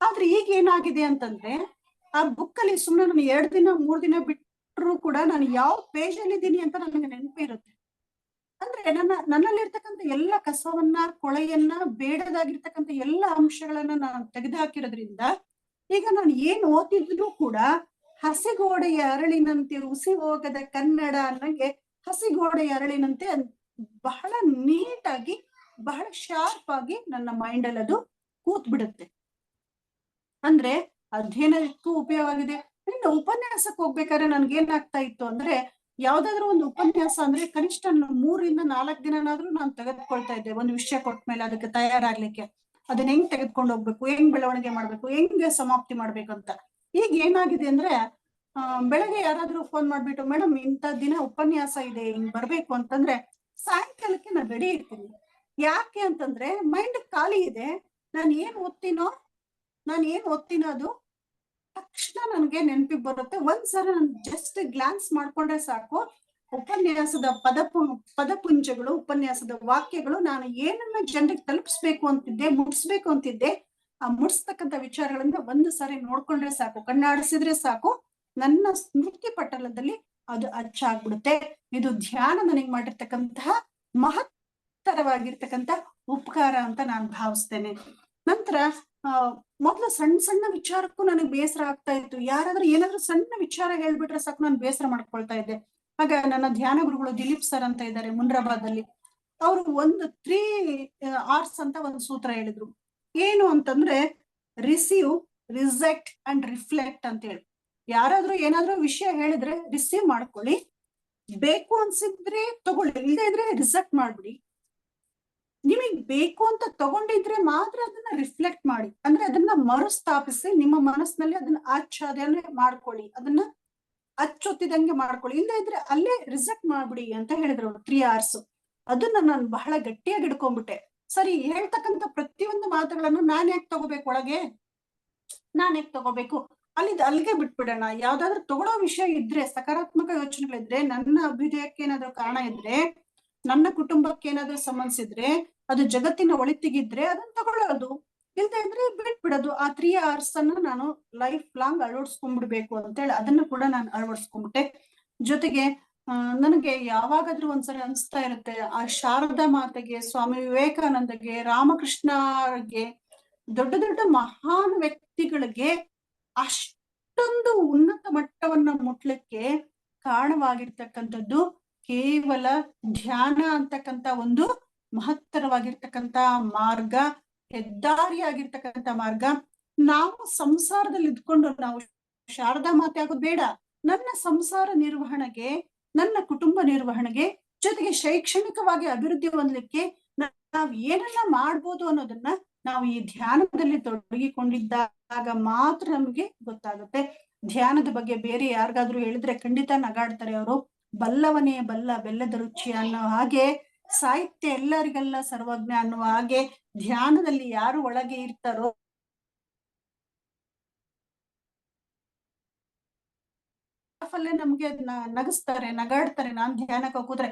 S1: ಆದ್ರೆ ಈಗ ಏನಾಗಿದೆ ಅಂತಂದ್ರೆ, ಆ ಬುಕ್ ಅಲ್ಲಿ ಸುಮ್ಮನೆ ನಾನು 2 ದಿನ 3 ದಿನ ಬಿಟ್ಟರು ಕೂಡ ನಾನು ಯಾವ ಪೇಜ್ ಅಲ್ಲಿ ಇದ್ದೀನಿ ಅಂತ ನನಗೆ ನೆನಪಿರುತ್ತೆ. ಅಂದ್ರೆ ನನ್ನಲ್ಲಿರ್ತಕ್ಕಂಥ ಎಲ್ಲ ಕಸವನ್ನ, ಕೊಳೆಯನ್ನ, ಬೇಡದಾಗಿರ್ತಕ್ಕಂಥ ಎಲ್ಲ ಅಂಶಗಳನ್ನ ನಾನು ತೆಗೆದುಹಾಕಿರೋದ್ರಿಂದ ಈಗ ನಾನು ಏನ್ ಓದಿದ್ರು ಕೂಡ ಹಸಿಗೋಡೆಯ ಅರಳಿನಂತೆ ಉಸಿ ಹೋಗದ ಕನ್ನಡ ಅನ್ನಂಗೆ ಹಸಿಗೋಡೆಯ ಅರಳಿನಂತೆ ಬಹಳ ನೀಟಾಗಿ, ಬಹಳ ಶಾರ್ಪ್ ಆಗಿ ನನ್ನ ಮೈಂಡ್ ಅಲ್ಲಿ ಅದು ಕೂತ್ ಬಿಡುತ್ತೆ. ಅಂದ್ರೆ ಅಧ್ಯಯನಕ್ಕೂ ಉಪಯೋಗ ಆಗಿದೆ. ಇನ್ನು ಉಪನ್ಯಾಸಕ್ಕೆ ಹೋಗ್ಬೇಕಾದ್ರೆ ನನ್ಗೆ ಏನಾಗ್ತಾ ಇತ್ತು ಅಂದ್ರೆ, ಯಾವ್ದಾದ್ರು ಒಂದು ಉಪನ್ಯಾಸ ಅಂದ್ರೆ ಕನಿಷ್ಠ 3 ರಿಂದ 4 ದಿನನಾದ್ರೂ ನಾನು ತೆಗೆದುಕೊಳ್ತಾ ಇದ್ದೆ ಒಂದು ವಿಷಯ ಕೊಟ್ಮೇಲೆ ಅದಕ್ಕೆ ತಯಾರಾಗ್ಲಿಕ್ಕೆ. ಅದನ್ನ ಹೆಂಗ್ ತೆಗೆದುಕೊಂಡು ಹೋಗ್ಬೇಕು, ಹೆಂಗ್ ಬೆಳವಣಿಗೆ ಮಾಡ್ಬೇಕು, ಹೆಂಗ್ ಸಮಾಪ್ತಿ ಮಾಡ್ಬೇಕು ಅಂತ. ಈಗ ಏನಾಗಿದೆ ಅಂದ್ರೆ, ಬೆಳಗ್ಗೆ ಯಾರಾದ್ರೂ ಫೋನ್ ಮಾಡ್ಬಿಟ್ಟು ಮೇಡಮ್ ಇಂಥ ದಿನ ಉಪನ್ಯಾಸ ಇದೆ, ಹಿಂಗ್ ಬರ್ಬೇಕು ಅಂತಂದ್ರೆ ಸಾಯಂಕಾಲಕ್ಕೆ ನಾನು ರೆಡಿ ಇರ್ತೀನಿ. ಯಾಕೆ ಅಂತಂದ್ರೆ ಮೈಂಡ್ ಖಾಲಿ ಇದೆ. ನಾನು ಏನ್ ಓದ್ತೀನೋ ಅದು ತಕ್ಷಣ ನನ್ಗೆ ನೆನಪಿಗೆ ಬರುತ್ತೆ. ಒಂದ್ಸಲ ನಾನು ಜಸ್ಟ್ ಗ್ಲಾನ್ಸ್ ಮಾಡ್ಕೊಂಡ್ರೆ ಸಾಕು, ಉಪನ್ಯಾಸದ ಪದಪುಂಜಗಳು, ಉಪನ್ಯಾಸದ ವಾಕ್ಯಗಳು, ನಾನು ಏನನ್ನ ಜನರಿಗೆ ತಲುಪಿಸ್ಬೇಕು ಅಂತಿದ್ದೆ, ಮುಟ್ಸ್ಬೇಕು ಅಂತಿದ್ದೆ, ಆ ಮುಟ್ಸ್ತಕ್ಕಂಥ ವಿಚಾರಗಳಿಂದ ಒಂದು ಸಾರಿ ನೋಡ್ಕೊಂಡ್ರೆ ಸಾಕು, ಕಣ್ಣಾಡಿಸಿದ್ರೆ ಸಾಕು, ನನ್ನ ಸ್ಮೃತಿ ಪಟಲದಲ್ಲಿ ಅದು ಅಚ್ಚಾಗ್ಬಿಡುತ್ತೆ. ಇದು ಧ್ಯಾನ ನನಗೆ ಮಾಡಿರ್ತಕ್ಕಂತಹ ಮಹತ್ತರವಾಗಿರ್ತಕ್ಕಂಥ ಉಪಕಾರ ಅಂತ ನಾನು ಭಾವಿಸ್ತೇನೆ. ನಂತರ ಮೊದ್ಲು ಸಣ್ಣ ಸಣ್ಣ ವಿಚಾರಕ್ಕೂ ನನಗೆ ಬೇಸರ ಆಗ್ತಾ ಇತ್ತು. ಯಾರಾದ್ರೂ ಏನಾದ್ರೂ ಸಣ್ಣ ವಿಚಾರ ಹೇಳ್ಬಿಟ್ರೆ ಸಾಕು ನಾನು ಬೇಸರ ಮಾಡ್ಕೊಳ್ತಾ ಇದ್ದೆ. ಆಗ ನನ್ನ ಧ್ಯಾನ ಗುರುಗಳು ದಿಲೀಪ್ ಸರ್ ಅಂತ ಇದ್ದಾರೆ ಮುನ್ರಾಬಾದ್ ಅಲ್ಲಿ, ಅವರು ಒಂದು 3 R's ಅಂತ ಒಂದು ಸೂತ್ರ ಹೇಳಿದ್ರು. ಏನು ಅಂತಂದ್ರೆ ರಿಸೀವ್, ರಿಜೆಕ್ಟ್ ಅಂಡ್ ರಿಫ್ಲೆಕ್ಟ್ ಅಂತ ಹೇಳಿ. ಯಾರಾದ್ರೂ ಏನಾದ್ರೂ ವಿಷಯ ಹೇಳಿದ್ರೆ ರಿಸೀವ್ ಮಾಡ್ಕೊಳ್ಳಿ, ಬೇಕು ಅನ್ಸಿದ್ರೆ ತಗೊಳ್ಳಿ, ಇಲ್ಲದೆ ಇದ್ರೆ ರಿಜೆಕ್ಟ್ ಮಾಡ್ಬಿಡಿ. ನಿಮಗ್ ಬೇಕು ಅಂತ ತಗೊಂಡಿದ್ರೆ ಮಾತ್ರ ಅದನ್ನ ರಿಫ್ಲೆಕ್ಟ್ ಮಾಡಿ, ಅಂದ್ರೆ ಅದನ್ನ ಮರುಸ್ಥಾಪಿಸಿ ನಿಮ್ಮ ಮನಸ್ಸಿನಲ್ಲಿ ಅದನ್ನ ಆಚ್ಛಾದನೆ ಮಾಡ್ಕೊಳ್ಳಿ, ಅದನ್ನ ಅಚ್ಚೊತ್ತಿದಂಗೆ ಮಾಡ್ಕೊಳ್ಳಿ, ಇಲ್ಲ ಇದ್ರೆ ಅಲ್ಲೇ ರಿಜೆಕ್ಟ್ ಮಾಡ್ಬಿಡಿ ಅಂತ ಹೇಳಿದ್ರು 3 R's. ಅದನ್ನ ನಾನು ಬಹಳ ಗಟ್ಟಿಯಾಗಿ ಹಿಡ್ಕೊಂಡ್ಬಿಟ್ಟೆ. ಸರಿ, ಹೇಳ್ತಕ್ಕಂಥ ಪ್ರತಿಯೊಂದು ಮಾತುಗಳನ್ನು ನಾನ್ ಯಾಕೆ ತಗೋಬೇಕು ಒಳಗೆ, ನಾನ್ ಯಾಕೆ ತಗೋಬೇಕು, ಅಲ್ಲಿಗೆ ಬಿಟ್ಬಿಡೋಣ. ಯಾವ್ದಾದ್ರು ತಗೊಳ್ಳೋ ವಿಷಯ ಇದ್ರೆ, ಸಕಾರಾತ್ಮಕ ಯೋಚನೆಗಳಿದ್ರೆ, ನನ್ನ ಅಭ್ಯುದಯಕ್ಕೆ ಏನಾದ್ರು ಕಾರಣ ಇದ್ರೆ, ನನ್ನ ಕುಟುಂಬಕ್ಕೆ ಏನಾದ್ರು ಸಂಬಂಧಿಸಿದ್ರೆ, ಅದು ಜಗತ್ತಿನ ಒಳಿತಿಗಿದ್ರೆ ಅದನ್ನ ತಗೊಳ್ಳೋದು, ಇಲ್ದೇ ಇದ್ರೆ ಬಿಟ್ಬಿಡೋದು. ಆ 3 R's ಅನ್ನ ನಾನು ಲೈಫ್ ಲಾಂಗ್ ಅಳವಡಿಸ್ಕೊಂಡ್ಬಿಡ್ಬೇಕು ಅಂತ ಹೇಳಿ ಅದನ್ನು ಕೂಡ ನಾನು ಅಳವಡಿಸ್ಕೊಂಡ್ಬಿಟ್ಟೆ. ಜೊತೆಗೆ ನನಗೆ ಯಾವಾಗಾದ್ರೂ ಒಂದ್ಸರಿ ಅನಿಸ್ತಾ ಇರುತ್ತೆ, ಆ ಶಾರದಾ ಮಾತೆಗೆ, ಸ್ವಾಮಿ ವಿವೇಕಾನಂದಗೆ, ರಾಮಕೃಷ್ಣಗೆ, ದೊಡ್ಡ ದೊಡ್ಡ ಮಹಾನ್ ವ್ಯಕ್ತಿಗಳಿಗೆ ಅಷ್ಟೊಂದು ಉನ್ನತ ಮಟ್ಟವನ್ನ ಮುಟ್ಲಿಕ್ಕೆ ಕಾರಣವಾಗಿರ್ತಕ್ಕಂಥದ್ದು ಕೇವಲ ಧ್ಯಾನ ಅಂತಕ್ಕಂಥ ಒಂದು ಮಹತ್ತರವಾಗಿರ್ತಕ್ಕಂಥ ಮಾರ್ಗ, ಹೆದ್ದಾರಿಯಾಗಿರ್ತಕ್ಕಂಥ ಮಾರ್ಗ. ನಾವು ಸಂಸಾರದಲ್ಲಿ ಇದ್ಕೊಂಡು ನಾವು ಶಾರದಾ ಮಾತೆ ಆಗೋದು ಬೇಡ. ನನ್ನ ಸಂಸಾರ ನಿರ್ವಹಣೆಗೆ, ನನ್ನ ಕುಟುಂಬ ನಿರ್ವಹಣೆಗೆ, ಜೊತೆಗೆ ಶೈಕ್ಷಣಿಕವಾಗಿ ಅಭಿವೃದ್ಧಿ ಹೊಂದಲಿಕ್ಕೆ ನಾವ್ ಏನನ್ನ ಮಾಡ್ಬೋದು ಅನ್ನೋದನ್ನ ನಾವು ಈ ಧ್ಯಾನದಲ್ಲಿ ತೊಡಗಿಕೊಂಡಿದ್ದಾಗ ಮಾತ್ರ ನಮ್ಗೆ ಗೊತ್ತಾಗುತ್ತೆ. ಧ್ಯಾನದ ಬಗ್ಗೆ ಬೇರೆ ಯಾರಿಗಾದ್ರೂ ಹೇಳಿದ್ರೆ ಖಂಡಿತ ನಗಾಡ್ತಾರೆ ಅವರು. ಬಲ್ಲವನೇ ಬಲ್ಲ ಬೆಲ್ಲದ ರುಚಿ ಅನ್ನೋ ಹಾಗೆ, ಸಾಹಿತ್ಯ ಎಲ್ಲರಿಗೆಲ್ಲ ಸರ್ವಜ್ಞ ಅನ್ನುವ ಹಾಗೆ, ಧ್ಯಾನದಲ್ಲಿ ಯಾರು ಒಳಗೆ ಇರ್ತಾರೋ ಅಲ್ಲೇ ನಮ್ಗೆ ನಗಿಸ್ತಾರೆ, ನಗಾಡ್ತಾರೆ. ನಾನ್ ಧ್ಯಾನಕ್ಕೆ ಕೂತ್ರೆ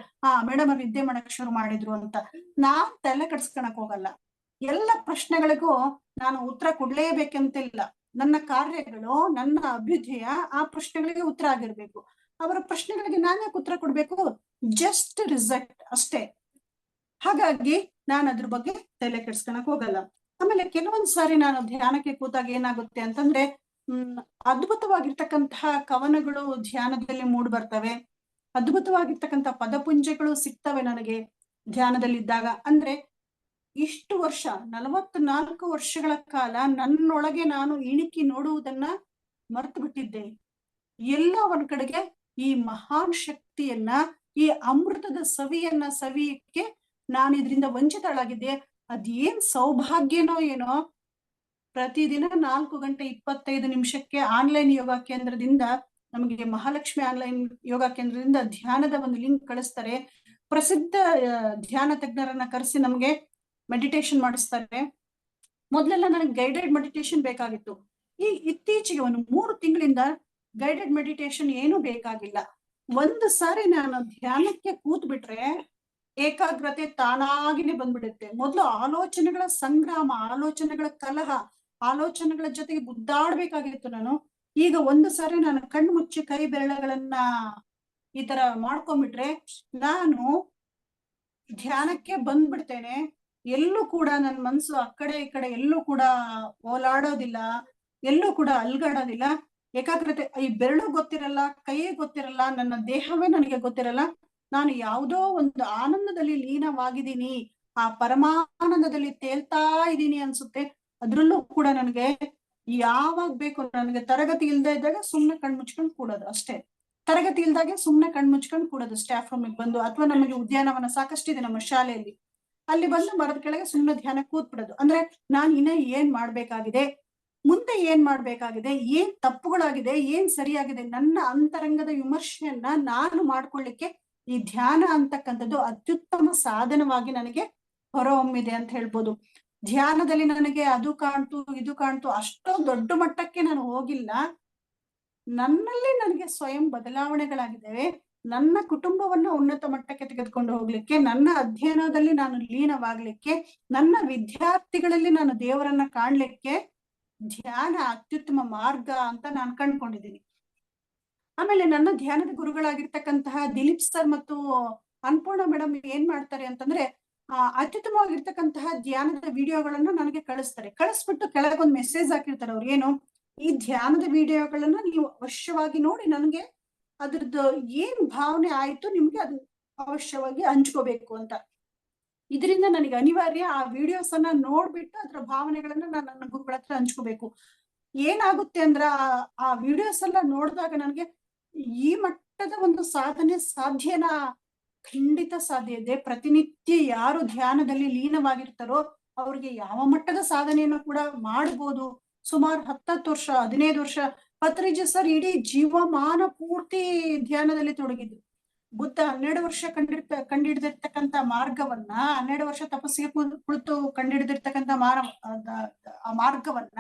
S1: ಮೇಡಮ್ ಅವ್ರು ನಿದ್ದೆ ಮಾಡಕ್ ಶುರು ಮಾಡಿದ್ರು ಅಂತ ನಾನ್ ತಲೆ ಕೆಡ್ಸ್ಕೊಳಕ್ ಹೋಗಲ್ಲ. ಎಲ್ಲ ಪ್ರಶ್ನೆಗಳಿಗೂ ನಾನು ಉತ್ತರ ಕೊಡ್ಲೇಬೇಕಂತಿಲ್ಲ. ನನ್ನ ಕಾರ್ಯಗಳು, ನನ್ನ ಅಭ್ಯುದಯ ಆ ಪ್ರಶ್ನೆಗಳಿಗೆ ಉತ್ತರ ಆಗಿರ್ಬೇಕು. ಅವರ ಪ್ರಶ್ನೆಗಳಿಗೆ ನಾನ್ ಯಾಕೆ ಉತ್ತರ ಕೊಡ್ಬೇಕು? ಜಸ್ಟ್ ರಿಸೆಕ್ಟ್ ಅಷ್ಟೇ. ಹಾಗಾಗಿ ನಾನು ಅದ್ರ ಬಗ್ಗೆ ತಲೆ ಕೆಡ್ಸ್ಕೊಳಕ್ ಹೋಗಲ್ಲ. ಆಮೇಲೆ ಕೆಲವೊಂದ್ ಸಾರಿ ನಾನು ಧ್ಯಾನಕ್ಕೆ ಕೂತಾಗ ಏನಾಗುತ್ತೆ ಅಂತಂದ್ರೆ, ಅದ್ಭುತವಾಗಿರ್ತಕ್ಕಂತಹ ಕವನಗಳು ಧ್ಯಾನದಲ್ಲಿ ಮೂಡ್ ಬರ್ತವೆ, ಅದ್ಭುತವಾಗಿರ್ತಕ್ಕಂಥ ಪದಪುಂಜಗಳು ಸಿಗ್ತವೆ ನನಗೆ ಧ್ಯಾನದಲ್ಲಿದ್ದಾಗ. ಅಂದ್ರೆ ಇಷ್ಟು ವರ್ಷ, 44 ವರ್ಷಗಳ ಕಾಲ ನನ್ನೊಳಗೆ ನಾನು ಇಣಿಕಿ ನೋಡುವುದನ್ನ ಮರ್ತು ಬಿಟ್ಟಿದ್ದೆ. ಎಲ್ಲ ಒಂದ್ ಕಡೆಗೆ ಈ ಮಹಾನ್ ಶಕ್ತಿಯನ್ನ, ಈ ಅಮೃತದ ಸವಿಯನ್ನ ಸವಿಯಕ್ಕೆ ನಾನು ಇದರಿಂದ ವಂಚಿತಳಾಗಿದ್ದೆ. ಅದೇನ್ ಸೌಭಾಗ್ಯನೋ ಏನೋ, ಪ್ರತಿದಿನ 4 ಗಂಟೆ 25 ನಿಮಿಷಕ್ಕೆ ಆನ್ಲೈನ್ ಯೋಗ ಕೇಂದ್ರದಿಂದ ನಮಗೆ ಮಹಾಲಕ್ಷ್ಮಿ ಆನ್ಲೈನ್ ಯೋಗ ಕೇಂದ್ರದಿಂದ ಧ್ಯಾನದ ಒಂದು ಲಿಂಕ್ ಕಳಿಸ್ತಾರೆ. ಪ್ರಸಿದ್ಧ ಧ್ಯಾನ ತಜ್ಞರನ್ನ ಕರೆಸಿ ನಮ್ಗೆ ಮೆಡಿಟೇಷನ್ ಮಾಡಿಸ್ತಾರೆ. ಮೊದಲೆಲ್ಲ ನನಗೆ ಗೈಡೆಡ್ ಮೆಡಿಟೇಷನ್ ಬೇಕಾಗಿತ್ತು. ಈ ಇತ್ತೀಚೆಗೆ ಒಂದು 3 ತಿಂಗಳಿಂದ ಗೈಡೆಡ್ ಮೆಡಿಟೇಷನ್ ಏನು ಬೇಕಾಗಿಲ್ಲ. ಒಂದು ಸಾರಿ ನಾನು ಧ್ಯಾನಕ್ಕೆ ಕೂತ್ ಬಿಟ್ರೆ ಏಕಾಗ್ರತೆ ತಾನಾಗಿನೇ ಬಂದ್ಬಿಡುತ್ತೆ. ಮೊದಲು ಆಲೋಚನೆಗಳ ಸಂಗ್ರಾಮ, ಆಲೋಚನೆಗಳ ಕಲಹ, ಆಲೋಚನೆಗಳ ಜೊತೆಗೆ ಗುದ್ದಾಡ್ಬೇಕಾಗಿತ್ತು ನಾನು. ಈಗ ಒಂದು ಸಾರಿ ನಾನು ಕಣ್ಣು ಮುಚ್ಚಿ ಕೈ ಬೆರಳುಗಳನ್ನ ಈ ತರ ಮಾಡ್ಕೊಂಡ್ಬಿಟ್ರೆ ನಾನು ಧ್ಯಾನಕ್ಕೆ ಬಂದ್ಬಿಡ್ತೇನೆ. ಎಲ್ಲೂ ಕೂಡ ನನ್ನ ಮನ್ಸು ಆ ಕಡೆ ಈ ಕಡೆ ಎಲ್ಲೂ ಕೂಡ ಓಲಾಡೋದಿಲ್ಲ, ಎಲ್ಲೂ ಕೂಡ ಅಲ್ಗಾಡೋದಿಲ್ಲ. ಏಕಾಗ್ರತೆ, ಈ ಬೆರಳು ಗೊತ್ತಿರಲ್ಲ, ಕೈ ಗೊತ್ತಿರಲ್ಲ, ನನ್ನ ದೇಹವೇ ನನಗೆ ಗೊತ್ತಿರಲ್ಲ. ನಾನು ಯಾವುದೋ ಒಂದು ಆನಂದದಲ್ಲಿ ಲೀನವಾಗಿದ್ದೀನಿ, ಆ ಪರಮಾನಂದದಲ್ಲಿ ತೇಲ್ತಾ ಇದ್ದೀನಿ ಅನ್ಸುತ್ತೆ. ಅದ್ರಲ್ಲೂ ಕೂಡ ನನಗೆ ಯಾವಾಗ ಬೇಕು ನನಗೆ ತರಗತಿ ಇಲ್ದೇ ಇದ್ದಾಗ ಸುಮ್ನೆ ಕಣ್ಮುಚ್ಕೊಂಡು ಕೂಡೋದು ಅಷ್ಟೇ. ತರಗತಿ ಇಲ್ದಾಗೆ ಸುಮ್ನೆ ಕಣ್ಮುಚ್ಕೊಂಡು ಕೂಡೋದು ಸ್ಟಾಫ್ ರೂಮಿಗೆ ಬಂದು, ಅಥವಾ ನಮಗೆ ಉದ್ಯಾನವನ ಸಾಕಷ್ಟಿದೆ ನಮ್ಮ ಶಾಲೆಯಲ್ಲಿ, ಅಲ್ಲಿ ಬಂದು ಮರದ ಕೆಳಗೆ ಸುಮ್ನೆ ಧ್ಯಾನ ಕೂತ್ಬಿಡೋದು. ಅಂದ್ರೆ ನಾನು ಇನ್ನ ಏನ್ ಮಾಡ್ಬೇಕಾಗಿದೆ, ಮುಂದೆ ಏನ್ ಮಾಡ್ಬೇಕಾಗಿದೆ, ಏನ್ ತಪ್ಪುಗಳಾಗಿದೆ, ಏನ್ ಸರಿಯಾಗಿದೆ, ನನ್ನ ಅಂತರಂಗದ ವಿಮರ್ಶೆಯನ್ನ ನಾನು ಮಾಡ್ಕೊಳ್ಳಿಕ್ಕೆ ಈ ಧ್ಯಾನ ಅಂತಕ್ಕಂಥದ್ದು ಅತ್ಯುತ್ತಮ ಸಾಧನವಾಗಿ ನನಗೆ ಹೊರಹೊಮ್ಮಿದೆ ಅಂತ ಹೇಳ್ಬೋದು. ಧ್ಯಾನದಲ್ಲಿ ನನಗೆ ಅದು ಕಾಣ್ತು ಇದು ಕಾಣ್ತು ಅಷ್ಟೊಂದು ದೊಡ್ಡ ಮಟ್ಟಕ್ಕೆ ನಾನು ಹೋಗಿಲ್ಲ. ನನ್ನಲ್ಲಿ ನನಗೆ ಸ್ವಯಂ ಬದಲಾವಣೆಗಳಾಗಿದ್ದಾವೆ. ನನ್ನ ಕುಟುಂಬವನ್ನ ಉನ್ನತ ಮಟ್ಟಕ್ಕೆ ತೆಗೆದುಕೊಂಡು ಹೋಗ್ಲಿಕ್ಕೆ, ನನ್ನ ಅಧ್ಯಯನದಲ್ಲಿ ನಾನು ಲೀನವಾಗ್ಲಿಕ್ಕೆ, ನನ್ನ ವಿದ್ಯಾರ್ಥಿಗಳಲ್ಲಿ ನಾನು ದೇವರನ್ನ ಕಾಣ್ಲಿಕ್ಕೆ ಧ್ಯಾನ ಅತ್ಯುತ್ತಮ ಮಾರ್ಗ ಅಂತ ನಾನು ಕಂಡ್ಕೊಂಡಿದ್ದೀನಿ. ಆಮೇಲೆ ನನ್ನ ಧ್ಯಾನದ ಗುರುಗಳಾಗಿರ್ತಕ್ಕಂತಹ ದಿಲೀಪ್ ಸರ್ ಮತ್ತು ಅನ್ನಪೂರ್ಣ ಮೇಡಮ್ ಏನ್ ಮಾಡ್ತಾರೆ ಅಂತಂದ್ರೆ, ಅತ್ಯುತ್ತಮವಾಗಿರ್ತಕ್ಕಂತಹ ಧ್ಯಾನದ ವಿಡಿಯೋಗಳನ್ನ ನನಗೆ ಕಳಿಸ್ತಾರೆ. ಕಳಿಸ್ಬಿಟ್ಟು ಕೆಳಗೊಂದು ಮೆಸೇಜ್ ಹಾಕಿರ್ತಾರೆ. ಅವ್ರು ಏನು, ಈ ಧ್ಯಾನದ ವಿಡಿಯೋಗಳನ್ನ ನೀವು ಅವಶ್ಯವಾಗಿ ನೋಡಿ, ನನಗೆ ಅದ್ರದ್ದು ಏನ್ ಭಾವನೆ ಆಯ್ತು ನಿಮ್ಗೆ ಅದು ಅವಶ್ಯವಾಗಿ ಹಂಚ್ಕೋಬೇಕು ಅಂತ. ಇದರಿಂದ ನನಗೆ ಅನಿವಾರ್ಯ ಆ ವಿಡಿಯೋಸ್ ಅನ್ನ ನೋಡ್ಬಿಟ್ಟು ಅದ್ರ ಭಾವನೆಗಳನ್ನ ನಾನು ನನ್ನ ಗುರುಗಳ ಹತ್ರ ಹಂಚ್ಕೋಬೇಕು. ಏನಾಗುತ್ತೆ ಅಂದ್ರ ಆ ವಿಡಿಯೋಸ್ ಎಲ್ಲ ನೋಡಿದಾಗ ನನಗೆ ಈ ಮಟ್ಟದ ಒಂದು ಸಾಧನೆ ಸಾಧ್ಯನಾ? ಖಂಡಿತ ಸಾಧ್ಯ ಇದೆ. ಪ್ರತಿನಿತ್ಯ ಯಾರು ಧ್ಯಾನದಲ್ಲಿ ಲೀನವಾಗಿರ್ತಾರೋ ಅವ್ರಿಗೆ ಯಾವ ಮಟ್ಟದ ಸಾಧನೆಯನ್ನು ಕೂಡ ಮಾಡ್ಬೋದು. ಸುಮಾರು 10 ವರ್ಷ 15 ವರ್ಷ ಪತ್ರಿಜಿ ಸರ್ ಇಡೀ ಜೀವಮಾನ ಪೂರ್ತಿ ಧ್ಯಾನದಲ್ಲಿ ತೊಡಗಿದ್ರು. ಬುದ್ಧ 12 ವರ್ಷ ಕಂಡಿಡ್ದಿರ್ತಕ್ಕಂಥ ಮಾರ್ಗವನ್ನ, 12 ವರ್ಷ ತಪಸ್ಸಿಗೆ ಕುಳಿತು ಕಂಡಿಡ್ದಿರ್ತಕ್ಕಂಥ ಆ ಮಾರ್ಗವನ್ನ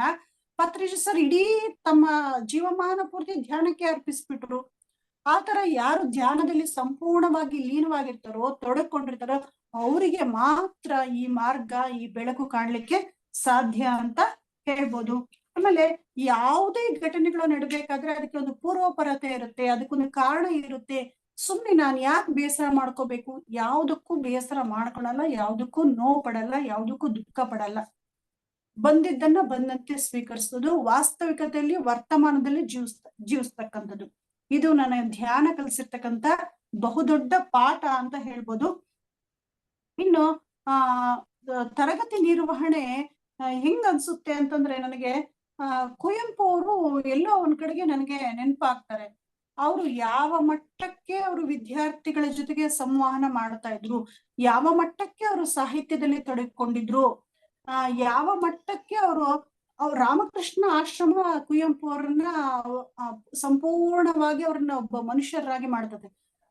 S1: ಪತ್ರಿಜಿ ಸರ್ ಇಡೀ ತಮ್ಮ ಜೀವಮಾನ ಪೂರ್ತಿ ಧ್ಯಾನಕ್ಕೆ ಅರ್ಪಿಸ್ಬಿಟ್ರು. ಆತರ ಯಾರು ಧ್ಯಾನದಲ್ಲಿ ಸಂಪೂರ್ಣವಾಗಿ ಲೀನವಾಗಿರ್ತಾರೋ, ತೊಡಕೊಂಡಿರ್ತಾರೋ ಅವರಿಗೆ ಮಾತ್ರ ಈ ಮಾರ್ಗ, ಈ ಬೆಳಕು ಕಾಣ್ಲಿಕ್ಕೆ ಸಾಧ್ಯ ಅಂತ ಹೇಳ್ಬೋದು. ಆಮೇಲೆ ಯಾವುದೇ ಘಟನೆಗಳು ನಡಬೇಕಾದ್ರೆ ಅದಕ್ಕೆ ಒಂದು ಪೂರ್ವಪರತೆ ಇರುತ್ತೆ, ಅದಕ್ಕೊಂದು ಕಾರಣ ಇರುತ್ತೆ. ಸುಮ್ನೆ ನಾನು ಯಾಕೆ ಬೇಸರ ಮಾಡ್ಕೋಬೇಕು? ಯಾವುದಕ್ಕೂ ಬೇಸರ ಮಾಡ್ಕೊಳಲ್ಲ, ಯಾವುದಕ್ಕೂ ನೋವು ಪಡಲ್ಲ, ಯಾವುದಕ್ಕೂ ದುಃಖ ಪಡಲ್ಲ. ಬಂದಿದ್ದನ್ನ ಬಂದಂತೆ ಸ್ವೀಕರಿಸೋದು, ವಾಸ್ತವಿಕತೆಯಲ್ಲಿ ವರ್ತಮಾನದಲ್ಲಿ ಜೀವಿಸ್ತಕ್ಕಂಥದ್ದು. ಇದು ನನ್ನ ಧ್ಯಾನ ಕಲಿಸಿರ್ತಕ್ಕಂಥ ಬಹುದೊಡ್ಡ ಪಾಠ ಅಂತ ಹೇಳ್ಬೋದು. ಇನ್ನು ತರಗತಿ ನಿರ್ವಹಣೆ ಹೆಂಗ್ ಅನ್ಸುತ್ತೆ ಅಂತಂದ್ರೆ, ನನಗೆ ಕುವೆಂಪು ಅವರು ಎಲ್ಲೋ ಒಂದ್ ಕಡೆಗೆ ನನಗೆ ನೆನಪಾಗ್ತಾರೆ. ಅವರು ಯಾವ ಮಟ್ಟಕ್ಕೆ ಅವರು ವಿದ್ಯಾರ್ಥಿಗಳ ಜೊತೆಗೆ ಸಂವಹನ ಮಾಡ್ತಾ ಇದ್ರು, ಯಾವ ಮಟ್ಟಕ್ಕೆ ಅವರು ಸಾಹಿತ್ಯದಲ್ಲಿ ತೊಡಗಿಕೊಂಡಿದ್ರು, ಯಾವ ಮಟ್ಟಕ್ಕೆ ಅವರು ರಾಮಕೃಷ್ಣ ಆಶ್ರಮ ಕುವೆಂಪು ಅವ್ರನ್ನ ಸಂಪೂರ್ಣವಾಗಿ ಅವ್ರನ್ನ ಒಬ್ಬ ಮನುಷ್ಯರಾಗಿ ಮಾಡ್ತದೆ.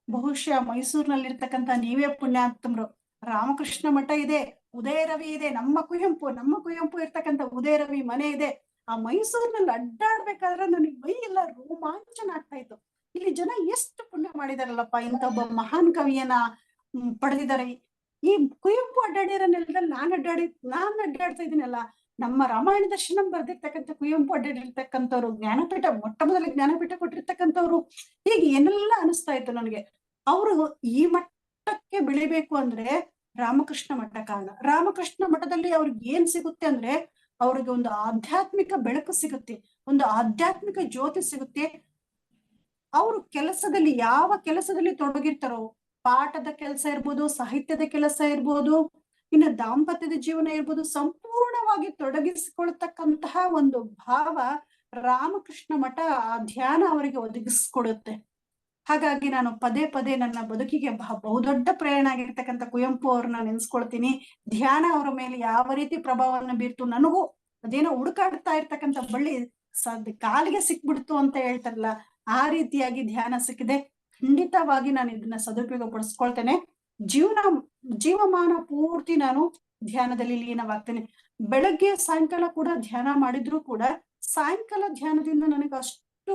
S1: ಬಹುಶಃ ಮೈಸೂರಿನಲ್ಲಿರ್ತಕ್ಕಂಥ ನೀವೇ ಪುಣ್ಯಾತ್ಮರು. ರಾಮಕೃಷ್ಣ ಮಠ ಇದೆ, ಉದಯ ರವಿ ಇದೆ, ನಮ್ಮ ಕುವೆಂಪು ಇರ್ತಕ್ಕಂಥ ಉದಯ ರವಿ ಮನೆ ಇದೆ. ಆ ಮೈಸೂರಿನಲ್ಲಿ ಅಡ್ಡಾಡ್ಬೇಕಾದ್ರೆ ನನಗೆ ಮೈ ಎಲ್ಲ ರೋಮಾಂಚನ ಆಗ್ತಾ ಇತ್ತು. ಇಲ್ಲಿ ಜನ ಎಷ್ಟು ಪುಣ್ಯ ಮಾಡಿದಾರಲ್ಲಪ್ಪ, ಇಂಥ ಒಬ್ಬ ಮಹಾನ್ ಕವಿಯನ್ನ ಪಡೆದಿದ್ದಾರೆ. ಈ ಕುವೆಂಪು ಅಡ್ಡಾಡಿರೋ ನೆಲದಲ್ಲಿ ನಾನು ಅಡ್ಡಾಡ್ತಾ ಇದ್ದೀನಲ್ಲ. ನಮ್ಮ ರಾಮಾಯಣ ದರ್ಶನ ಬರ್ದಿರ್ತಕ್ಕಂಥ ಕುವೆಂಪು ಅಡ್ಡಾಡಿರ್ತಕ್ಕಂಥವ್ರು, ಜ್ಞಾನಪೀಠ ಮೊಟ್ಟ ಮೊದಲ ಜ್ಞಾನಪೀಠ ಕೊಟ್ಟಿರ್ತಕ್ಕಂಥವ್ರು, ಹೀಗೆ ಏನೆಲ್ಲ ಅನಿಸ್ತಾ ಇತ್ತು ನನಗೆ. ಅವರು ಈ ಮಟ್ಟಕ್ಕೆ ಬೆಳಿಬೇಕು ಅಂದ್ರೆ ರಾಮಕೃಷ್ಣ ಮಠ ಕಾರಣ. ರಾಮಕೃಷ್ಣ ಮಠದಲ್ಲಿ ಅವ್ರಿಗೆ ಏನ್ ಸಿಗುತ್ತೆ ಅಂದ್ರೆ, ಅವ್ರಿಗೆ ಒಂದು ಆಧ್ಯಾತ್ಮಿಕ ಬೆಳಕು ಸಿಗುತ್ತೆ, ಒಂದು ಆಧ್ಯಾತ್ಮಿಕ ಜ್ಯೋತಿ ಸಿಗುತ್ತೆ. ಅವರು ಕೆಲಸದಲ್ಲಿ ಯಾವ ಕೆಲಸದಲ್ಲಿ ತೊಡಗಿರ್ತಾರೋ, ಪಾಠದ ಕೆಲಸ ಇರ್ಬೋದು, ಸಾಹಿತ್ಯದ ಕೆಲಸ ಇರ್ಬೋದು, ಇನ್ನು ದಾಂಪತ್ಯದ ಜೀವನ ಇರ್ಬೋದು, ಸಂಪೂರ್ಣವಾಗಿ ತೊಡಗಿಸಿಕೊಳ್ತಕ್ಕಂತಹ ಒಂದು ಭಾವ ರಾಮಕೃಷ್ಣ ಮಠ ಆ ಧ್ಯಾನ ಅವರಿಗೆ ಒದಗಿಸ್ಕೊಡುತ್ತೆ. ಹಾಗಾಗಿ ನಾನು ಪದೇ ಪದೇ ನನ್ನ ಬದುಕಿಗೆ ಬಹುದೊಡ್ಡ ಪ್ರೇರಣೆ ಆಗಿರ್ತಕ್ಕಂಥ ಕುವೆಂಪು ಅವ್ರನ್ನ ನೆನ್ಸ್ಕೊಳ್ತೀನಿ. ಧ್ಯಾನ ಅವರ ಮೇಲೆ ಯಾವ ರೀತಿ ಪ್ರಭಾವವನ್ನು ಬೀರ್ತು, ನನಗೂ ಅದೇನೋ ಹುಡುಕಾಡ್ತಾ ಇರ್ತಕ್ಕಂಥ ಬಳ್ಳಿ ಕಾಲಿಗೆ ಸಿಕ್ಬಿಡ್ತು ಅಂತ ಹೇಳ್ತಾರಲ್ಲ, ಆ ರೀತಿಯಾಗಿ ಧ್ಯಾನ ಸಿಕ್ಕಿದೆ. ಖಂಡಿತವಾಗಿ ನಾನು ಇದನ್ನ ಸದುಪಯೋಗ ಪಡಿಸ್ಕೊಳ್ತೇನೆ. ಜೀವಮಾನ ಪೂರ್ತಿ ನಾನು ಧ್ಯಾನದಲ್ಲಿ ಲೀನವಾಗ್ತೇನೆ. ಬೆಳಗ್ಗೆ ಸಾಯಂಕಾಲ ಕೂಡ ಧ್ಯಾನ ಮಾಡಿದ್ರು ಕೂಡ ಸಾಯಂಕಾಲ ಧ್ಯಾನದಿಂದ ನನಗೆ ಅಷ್ಟು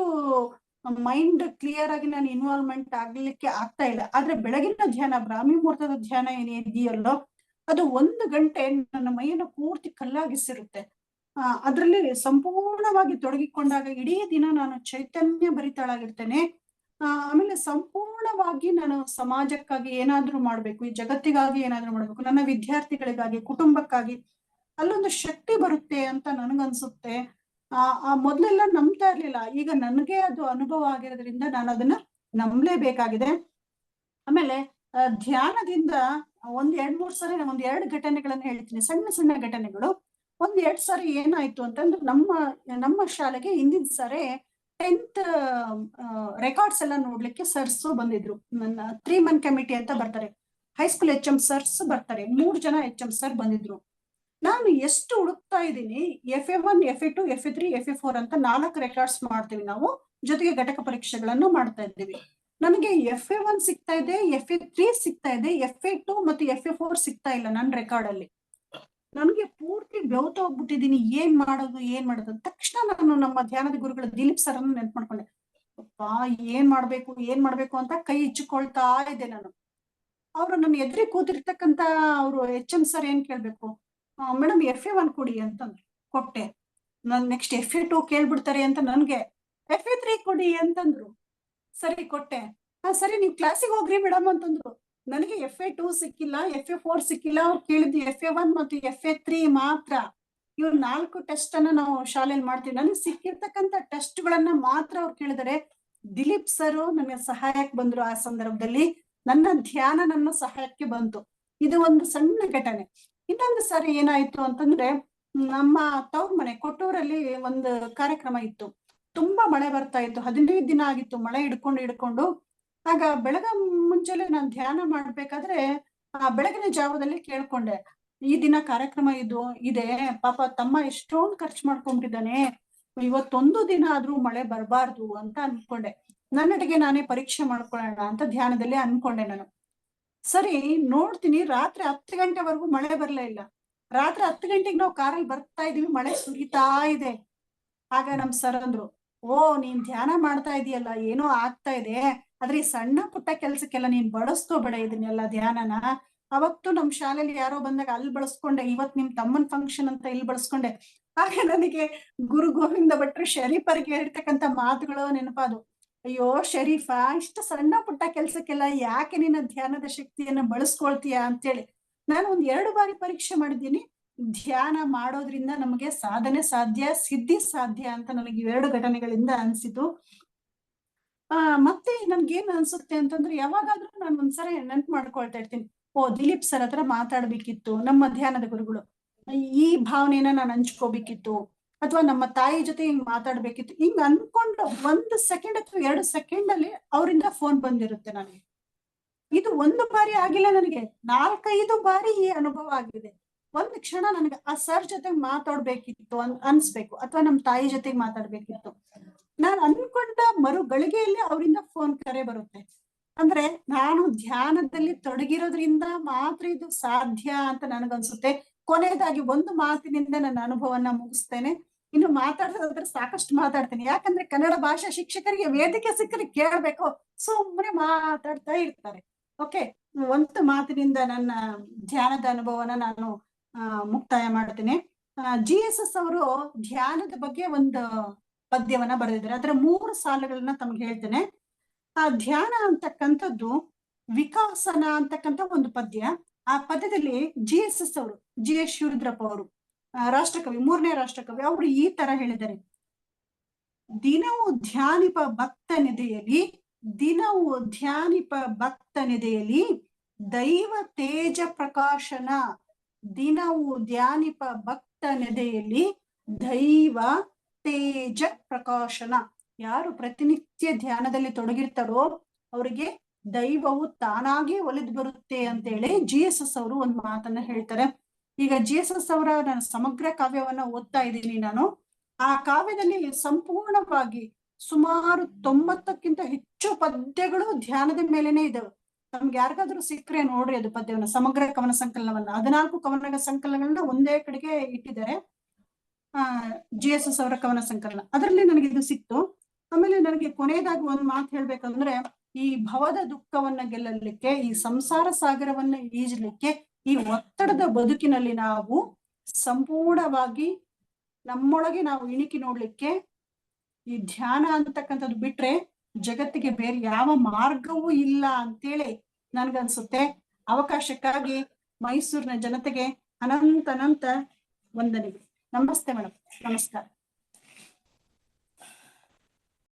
S1: ಮೈಂಡ್ ಕ್ಲಿಯರ್ ಆಗಿ ನಾನು ಇನ್ವಾಲ್ವ್ಮೆಂಟ್ ಆಗ್ಲಿಕ್ಕೆ ಆಗ್ತಾ ಇಲ್ಲ. ಆದ್ರೆ ಬೆಳಗಿನ ಧ್ಯಾನ, ಬ್ರಾಹ್ಮಿ ಮುಹೂರ್ತದ ಧ್ಯಾನ ಏನಿದೆಯಲ್ಲೋ ಅದು 1 ಗಂಟೆ ನನ್ನ ಮೈಯನ್ನು ಪೂರ್ತಿ ಕಲ್ಲಾಗಿಸಿರುತ್ತೆ. ಅದರಲ್ಲಿ ಸಂಪೂರ್ಣವಾಗಿ ತೊಡಗಿಕೊಂಡಾಗ ಇಡೀ ದಿನ ನಾನು ಚೈತನ್ಯ ಭರಿತಳಾಗಿರ್ತೇನೆ. ಆಮೇಲೆ ಸಂಪೂರ್ಣವಾಗಿ ನಾನು ಸಮಾಜಕ್ಕಾಗಿ ಏನಾದ್ರೂ ಮಾಡ್ಬೇಕು, ಈ ಜಗತ್ತಿಗಾಗಿ ಏನಾದ್ರೂ ಮಾಡ್ಬೇಕು, ನನ್ನ ವಿದ್ಯಾರ್ಥಿಗಳಿಗಾಗಿ, ಕುಟುಂಬಕ್ಕಾಗಿ ಅಲ್ಲೊಂದು ಶಕ್ತಿ ಬರುತ್ತೆ ಅಂತ ನನಗನ್ಸುತ್ತೆ. ಮೊದ್ಲೆಲ್ಲ ನಂಬ್ತಾ ಇರ್ಲಿಲ್ಲ, ಈಗ ನನಗೆ ಅದು ಅನುಭವ ಆಗಿರೋದ್ರಿಂದ ನಾನು ಅದನ್ನ ನಂಬಲೇಬೇಕಾಗಿದೆ. ಆಮೇಲೆ ಧ್ಯಾನದಿಂದ 1-2-3 ಸಾರಿ ನಾನು 1-2 ಘಟನೆಗಳನ್ನ ಹೇಳ್ತೀನಿ, ಸಣ್ಣ ಸಣ್ಣ ಘಟನೆಗಳು. 1-2 ಸಾರಿ ಏನಾಯ್ತು ಅಂತಂದ್ರೆ ನಮ್ಮ ಶಾಲೆಗೆ ಹಿಂದಿನ ಸಾರಿ 10th ರೆಕಾರ್ಡ್ಸ್ ಎಲ್ಲ ನೋಡ್ಲಿಕ್ಕೆ ಸರ್ಸ್ ಬಂದಿದ್ರು. ನನ್ನ 3 man ಕಮಿಟಿ ಅಂತ ಬರ್ತಾರೆ, ಹೈಸ್ಕೂಲ್ HM ಸರ್ಸ್ ಬರ್ತಾರೆ, 3 ಜನ HM ಸರ್ ಬಂದಿದ್ರು. ನಾನು ಎಷ್ಟು ಹುಡುಕ್ತಾ ಇದ್ದೀನಿ, FA1, FA2, FA3, FA4 ಅಂತ 4 ರೆಕಾರ್ಡ್ಸ್ ಮಾಡ್ತೀವಿ ನಾವು, ಜೊತೆಗೆ ಘಟಕ ಪರೀಕ್ಷೆಗಳನ್ನು ಮಾಡ್ತಾ ಇದ್ದೀವಿ. ನನಗೆ FA1 ಸಿಗ್ತಾ ಇದೆ, FA3 ಸಿಗ್ತಾ ಇದೆ, FA2 ಮತ್ತು FA4 ಸಿಗ್ತಾ ಇಲ್ಲ ನನ್ನ ರೆಕಾರ್ಡ್ ಅಲ್ಲಿ. ನನಗೆ ಪೂರ್ತಿ ಬೆವತ ಹೋಗ್ಬಿಟ್ಟಿದೀನಿ, ಏನ್ ಮಾಡೋದು. ತಕ್ಷಣ ನಾನು ನಮ್ಮ ಧ್ಯಾನದ ಗುರುಗಳ ದಿಲೀಪ್ ಸರ್ ಅನ್ನು ನೆನ್ಪು ಮಾಡ್ಕೊಂಡೆ. ಅಪ್ಪಾ ಏನ್ ಮಾಡ್ಬೇಕು ಅಂತ ಕೈ ಇಚ್ಚಿಕೊಳ್ತಾ ಇದ್ದೆ ನಾನು. ಅವ್ರು ನನ್ನ ಎದುರಿ ಕೂತಿರ್ತಕ್ಕಂತ ಅವ್ರು HM ಸರ್ ಏನ್ ಕೇಳ್ಬೇಕು, ಮೇಡಮ್ FA1 ಕೊಡಿ ಅಂತಂದ್ರು, ಕೊಟ್ಟೆ. ನನ್ ನೆಕ್ಸ್ಟ್ FA2 ಕೇಳ್ಬಿಡ್ತಾರೆ ಅಂತ ನನ್ಗೆ FA3 ಕೊಡಿ ಅಂತಂದ್ರು, ಸರಿ ಕೊಟ್ಟೆ. ಸರಿ ನೀವ್ ಕ್ಲಾಸಿಗೆ ಹೋಗ್ರಿ ಮೇಡಮ್ ಅಂತಂದ್ರು. ನನಗೆ FA2 ಸಿಕ್ಕಿಲ್ಲ, FA4 ಸಿಕ್ಕಿಲ್ಲ, ಅವ್ರು ಕೇಳಿದ್ದು FA1 ಮತ್ತು FA3 ಮಾತ್ರ. ಇವ್ರು 4 ಟೆಸ್ಟ್ ಅನ್ನ ನಾವು ಶಾಲೆಯಲ್ಲಿ ಮಾಡ್ತೀವಿ, ನನಗೆ ಸಿಕ್ಕಿರ್ತಕ್ಕಂಥ ಟೆಸ್ಟ್ ಗಳನ್ನ ಮಾತ್ರ ಅವ್ರು ಕೇಳಿದರೆ. ದಿಲೀಪ್ ಸರ್ ನನಗೆ ಸಹಾಯಕ್ಕೆ ಬಂದ್ರು. ಆ ಸಂದರ್ಭದಲ್ಲಿ ನನ್ನ ಧ್ಯಾನ ನನ್ನ ಸಹಾಯಕ್ಕೆ ಬಂತು. ಇದು ಒಂದು ಸಣ್ಣ ಘಟನೆ. ಇನ್ನೊಂದು ಸಾರಿ ಏನಾಯ್ತು ಅಂತಂದ್ರೆ, ನಮ್ಮ ತವ್ರ ಮನೆ ಕೊಟ್ಟೂರಲ್ಲಿ ಒಂದು ಕಾರ್ಯಕ್ರಮ ಇತ್ತು. ತುಂಬಾ ಮಳೆ ಬರ್ತಾ ಇತ್ತು, 15 ದಿನ ಆಗಿತ್ತು ಮಳೆ ಹಿಡ್ಕೊಂಡು. ಆಗ ಬೆಳಗ ಮುಂಚೆಲೆ ನಾನು ಧ್ಯಾನ ಮಾಡ್ಬೇಕಾದ್ರೆ ಬೆಳಗಿನ ಜಾವದಲ್ಲಿ ಕೇಳ್ಕೊಂಡೆ, ಈ ದಿನ ಕಾರ್ಯಕ್ರಮ ಇದೆ, ಪಾಪ ತಮ್ಮ ಎಷ್ಟೊಂದು ಖರ್ಚು ಮಾಡ್ಕೊಂಡ್ಬಿಟ್ಟಿದ್ದಾನೆ, ಇವತ್ತೊಂದು ದಿನ ಆದ್ರೂ ಮಳೆ ಬರಬಾರ್ದು ಅಂತ ಅನ್ಕೊಂಡೆ. ನನ್ನಡಿಗೆ ನಾನೇ ಪರೀಕ್ಷೆ ಮಾಡ್ಕೊಳ್ಳೋಣ ಅಂತ ಧ್ಯಾನದಲ್ಲಿ ಅನ್ಕೊಂಡೆ ನಾನು. ಸರಿ ನೋಡ್ತೀನಿ, ರಾತ್ರಿ 10 ಗಂಟೆವರೆಗೂ ಮಳೆ ಬರ್ಲೇ ಇಲ್ಲ. ರಾತ್ರಿ 10 ಗಂಟೆಗೆ ನಾವು ಕಾರಲ್ಲಿ ಬರ್ತಾ ಇದೀವಿ, ಮಳೆ ಸುರಿತಾ ಇದೆ. ಆಗ ನಮ್ ಸರ್ ಅಂದ್ರು, ಓ ನೀನ್ ಧ್ಯಾನ ಮಾಡ್ತಾ ಇದೀಯಲ್ಲ, ಏನೋ ಆಗ್ತಾ ಇದೆ, ಆದ್ರೆ ಈ ಸಣ್ಣ ಪುಟ್ಟ ಕೆಲ್ಸಕ್ಕೆಲ್ಲ ನೀನ್ ಬಳಸ್ಕೋಬೇಡ ಇದನ್ನೆಲ್ಲ ಧ್ಯಾನನ. ಅವತ್ತು ನಮ್ ಶಾಲೆಯಲ್ಲಿ ಯಾರೋ ಬಂದಾಗ ಅಲ್ಲಿ ಬಳಸ್ಕೊಂಡೆ, ಇವತ್ ನಿಮ್ ತಮ್ಮನ್ ಫಂಕ್ಷನ್ ಅಂತ ಇಲ್ಲಿ ಬಳಸ್ಕೊಂಡೆ. ಆಗ ನನಗೆ ಗುರು ಗೋವಿಂದ ಭಟ್ರು ಶರೀಫರಿಗೆ ಹೇಳ್ತಕ್ಕಂಥ ಮಾತುಗಳು ನೆನಪಾದು. ಅಯ್ಯೋ ಶರೀಫಾ, ಇಷ್ಟು ಸಣ್ಣ ಪುಟ್ಟ ಕೆಲ್ಸಕ್ಕೆಲ್ಲ ಯಾಕೆ ನಿನ್ನ ಧ್ಯಾನದ ಶಕ್ತಿಯನ್ನ ಬಳಸ್ಕೊಳ್ತೀಯ ಅಂತೇಳಿ. ನಾನು 1-2 ಬಾರಿ ಪರೀಕ್ಷೆ ಮಾಡಿದ್ದೀನಿ. ಧ್ಯಾನ ಮಾಡೋದ್ರಿಂದ ನಮಗೆ ಸಾಧನೆ ಸಾಧ್ಯ, ಸಿದ್ಧಿ ಸಾಧ್ಯ ಅಂತ ನನಗೆ 2 ಘಟನೆಗಳಿಂದ ಅನ್ಸಿತು. ಮತ್ತೆ ನನ್ಗೇನ್ ಅನ್ಸುತ್ತೆ ಅಂತಂದ್ರೆ, ಯಾವಾಗಾದ್ರೂ ನಾನು ಒಂದ್ಸರಿ ನೆನ್ಪು ಮಾಡ್ಕೊಳ್ತಾ ಇರ್ತೀನಿ, ಓ ದಿಲೀಪ್ ಸರ್ ಹತ್ರ ಮಾತಾಡ್ಬೇಕಿತ್ತು, ನಮ್ಮ ಧ್ಯಾನದ ಗುರುಗಳು, ಈ ಭಾವನೆನ ನಾನು ಹಂಚ್ಕೋಬೇಕಿತ್ತು, ಅಥವಾ ನಮ್ಮ ತಾಯಿ ಜೊತೆ ಹಿಂಗ್ ಮಾತಾಡ್ಬೇಕಿತ್ತು, ಹಿಂಗ್ ಅನ್ಕೊಂಡು 1 ಸೆಕೆಂಡ್ ಅಥವಾ 2 ಸೆಕೆಂಡ್ ಅಲ್ಲಿ ಅವರಿಂದ ಫೋನ್ ಬಂದಿರುತ್ತೆ ನನಗೆ. ಇದು 1 ಬಾರಿ ಆಗಿಲ್ಲ, ನನಗೆ 4-5 ಬಾರಿ ಈ ಅನುಭವ ಆಗಿದೆ. ಒಂದ್ ಕ್ಷಣ ನನಗೆ ಆ ಸರ್ ಜೊತೆ ಮಾತಾಡ್ಬೇಕಿತ್ತು ಅನ್ಸ್ಬೇಕು, ಅಥವಾ ನಮ್ ತಾಯಿ ಜೊತೆಗೆ ಮಾತಾಡ್ಬೇಕಿತ್ತು. ನಾನು ಅನ್ಕೊಂಡ ಮರು ಗಳಿಗೆಯಲ್ಲಿ ಅವರಿಂದ ಫೋನ್ ಕರೆ ಬರುತ್ತೆ. ಅಂದ್ರೆ ನಾನು ಧ್ಯಾನದಲ್ಲಿ ತೊಡಗಿರೋದ್ರಿಂದ ಮಾತ್ರ ಇದು ಸಾಧ್ಯ ಅಂತ ನನಗನ್ಸುತ್ತೆ. ಕೊನೆಯದಾಗಿ ಒಂದು ಮಾತಿನಿಂದ ನನ್ನ ಅನುಭವನ ಮುಗಿಸ್ತೇನೆ. ಇನ್ನು ಮಾತಾಡೋದಾದ್ರೆ ಸಾಕಷ್ಟು ಮಾತಾಡ್ತೀನಿ, ಯಾಕಂದ್ರೆ ಕನ್ನಡ ಭಾಷಾ ಶಿಕ್ಷಕರಿಗೆ ವೇದಿಕೆ ಸಿಕ್ಕರೆ ಕೇಳ್ಬೇಕು, ಸುಮ್ಮನೆ ಮಾತಾಡ್ತಾ ಇರ್ತಾರೆ. ಓಕೆ, ಒಂದು ಮಾತಿನಿಂದ ನನ್ನ ಧ್ಯಾನದ ಅನುಭವನ ನಾನು ಮುಕ್ತಾಯ ಮಾಡ್ತೀನಿ. GSS ಅವರು ಧ್ಯಾನದ ಬಗ್ಗೆ ಒಂದು ಪದ್ಯವನ್ನ ಬರೆದಿದ್ದಾರೆ, ಅದರ 3 ಸಾಲುಗಳನ್ನ ತಮ್ಗೆ ಹೇಳ್ತೇನೆ. ಆ ಧ್ಯಾನ ಅಂತಕ್ಕಂಥದ್ದು ವಿಕಾಸನ ಅಂತಕ್ಕಂಥ ಒಂದು ಪದ್ಯ. ಆ ಪದ್ಯದಲ್ಲಿ GSS ಅವರು, GS ಶಿವರುದ್ರಪ್ಪ ಅವರು, ರಾಷ್ಟ್ರಕವಿ, 3ನೇ ರಾಷ್ಟ್ರಕವಿ, ಅವರು ಈ ತರ ಹೇಳಿದ್ದಾರೆ: ದಿನವು ಧ್ಯಾನಿಪ ಭಕ್ತನೆದೆಯಲ್ಲಿ ದೈವ ತೇಜ ಪ್ರಕಾಶನ. ದಿನವು ಧ್ಯಾನಿಪ ಭಕ್ತನೆದೆಯಲ್ಲಿ ದೈವ ತೇಜ ಪ್ರಕಾಶನ. ಯಾರು ಪ್ರತಿನಿತ್ಯ ಧ್ಯಾನದಲ್ಲಿ ತೊಡಗಿರ್ತಾರೋ ಅವರಿಗೆ ದೈವವು ತಾನಾಗಿ ಒಲಿದು ಬರುತ್ತೆ ಅಂತ ಹೇಳಿ GSS ಅವರು ಒಂದು ಮಾತನ್ನ ಹೇಳ್ತಾರೆ. ಈಗ GSS ಅವರ ನಾನು ಸಮಗ್ರ ಕಾವ್ಯವನ್ನ ಓದ್ತಾ ಇದ್ದೀನಿ ನಾನು. ಆ ಕಾವ್ಯದಲ್ಲಿ ಸಂಪೂರ್ಣವಾಗಿ ಸುಮಾರು 90ಕ್ಕಿಂತ ಹೆಚ್ಚು ಪದ್ಯಗಳು ಧ್ಯಾನದ ಮೇಲೆನೆ ಇದಾವೆ. ನಮ್ಗೆ ಯಾರಿಗಾದ್ರೂ ಸಿಕ್ಕರೆ ನೋಡ್ರಿ ಅದು ಪದ್ಯವನ್ನ, ಸಮಗ್ರ ಕವನ ಸಂಕಲನವನ್ನ, 14 ಕವನ ಸಂಕಲನಗಳನ್ನ ಒಂದೇ ಕಡೆಗೆ ಇಟ್ಟಿದ್ದಾರೆ. GSS ಅವರ ಕವನ ಸಂಕಲನ, ಅದರಲ್ಲಿ ನನಗೆ ಇದು ಸಿಕ್ತು. ಆಮೇಲೆ ನನಗೆ ಕೊನೆಯದಾಗಿ ಒಂದ್ ಮಾತು ಹೇಳ್ಬೇಕಂದ್ರೆ, ಈ ಭವದ ದುಃಖವನ್ನ ಗೆಲ್ಲಲಿಕ್ಕೆ, ಈ ಸಂಸಾರ ಸಾಗರವನ್ನ ಈಜಲಿಕ್ಕೆ, ಈ ಒತ್ತಡದ ಬದುಕಿನಲ್ಲಿ ನಾವು ಸಂಪೂರ್ಣವಾಗಿ ನಮ್ಮೊಳಗೆ ನಾವು ಇಣಿಕಿ ನೋಡ್ಲಿಕ್ಕೆ ಈ ಧ್ಯಾನ ಅಂತಕ್ಕಂಥದ್ದು ಬಿಟ್ರೆ ಜಗತ್ತಿಗೆ ಬೇರೆ ಯಾವ ಮಾರ್ಗವೂ ಇಲ್ಲ ಅಂತೇಳಿ ನನ್ಗನ್ಸುತ್ತೆ. ಅವಕಾಶಕ್ಕಾಗಿ ಮೈಸೂರಿನ ಜನತೆಗೆ ಅನಂತ ವಂದನೆಗಳು. ನಮಸ್ತೆ ಮೇಡಮ್. ನಮಸ್ಕಾರ.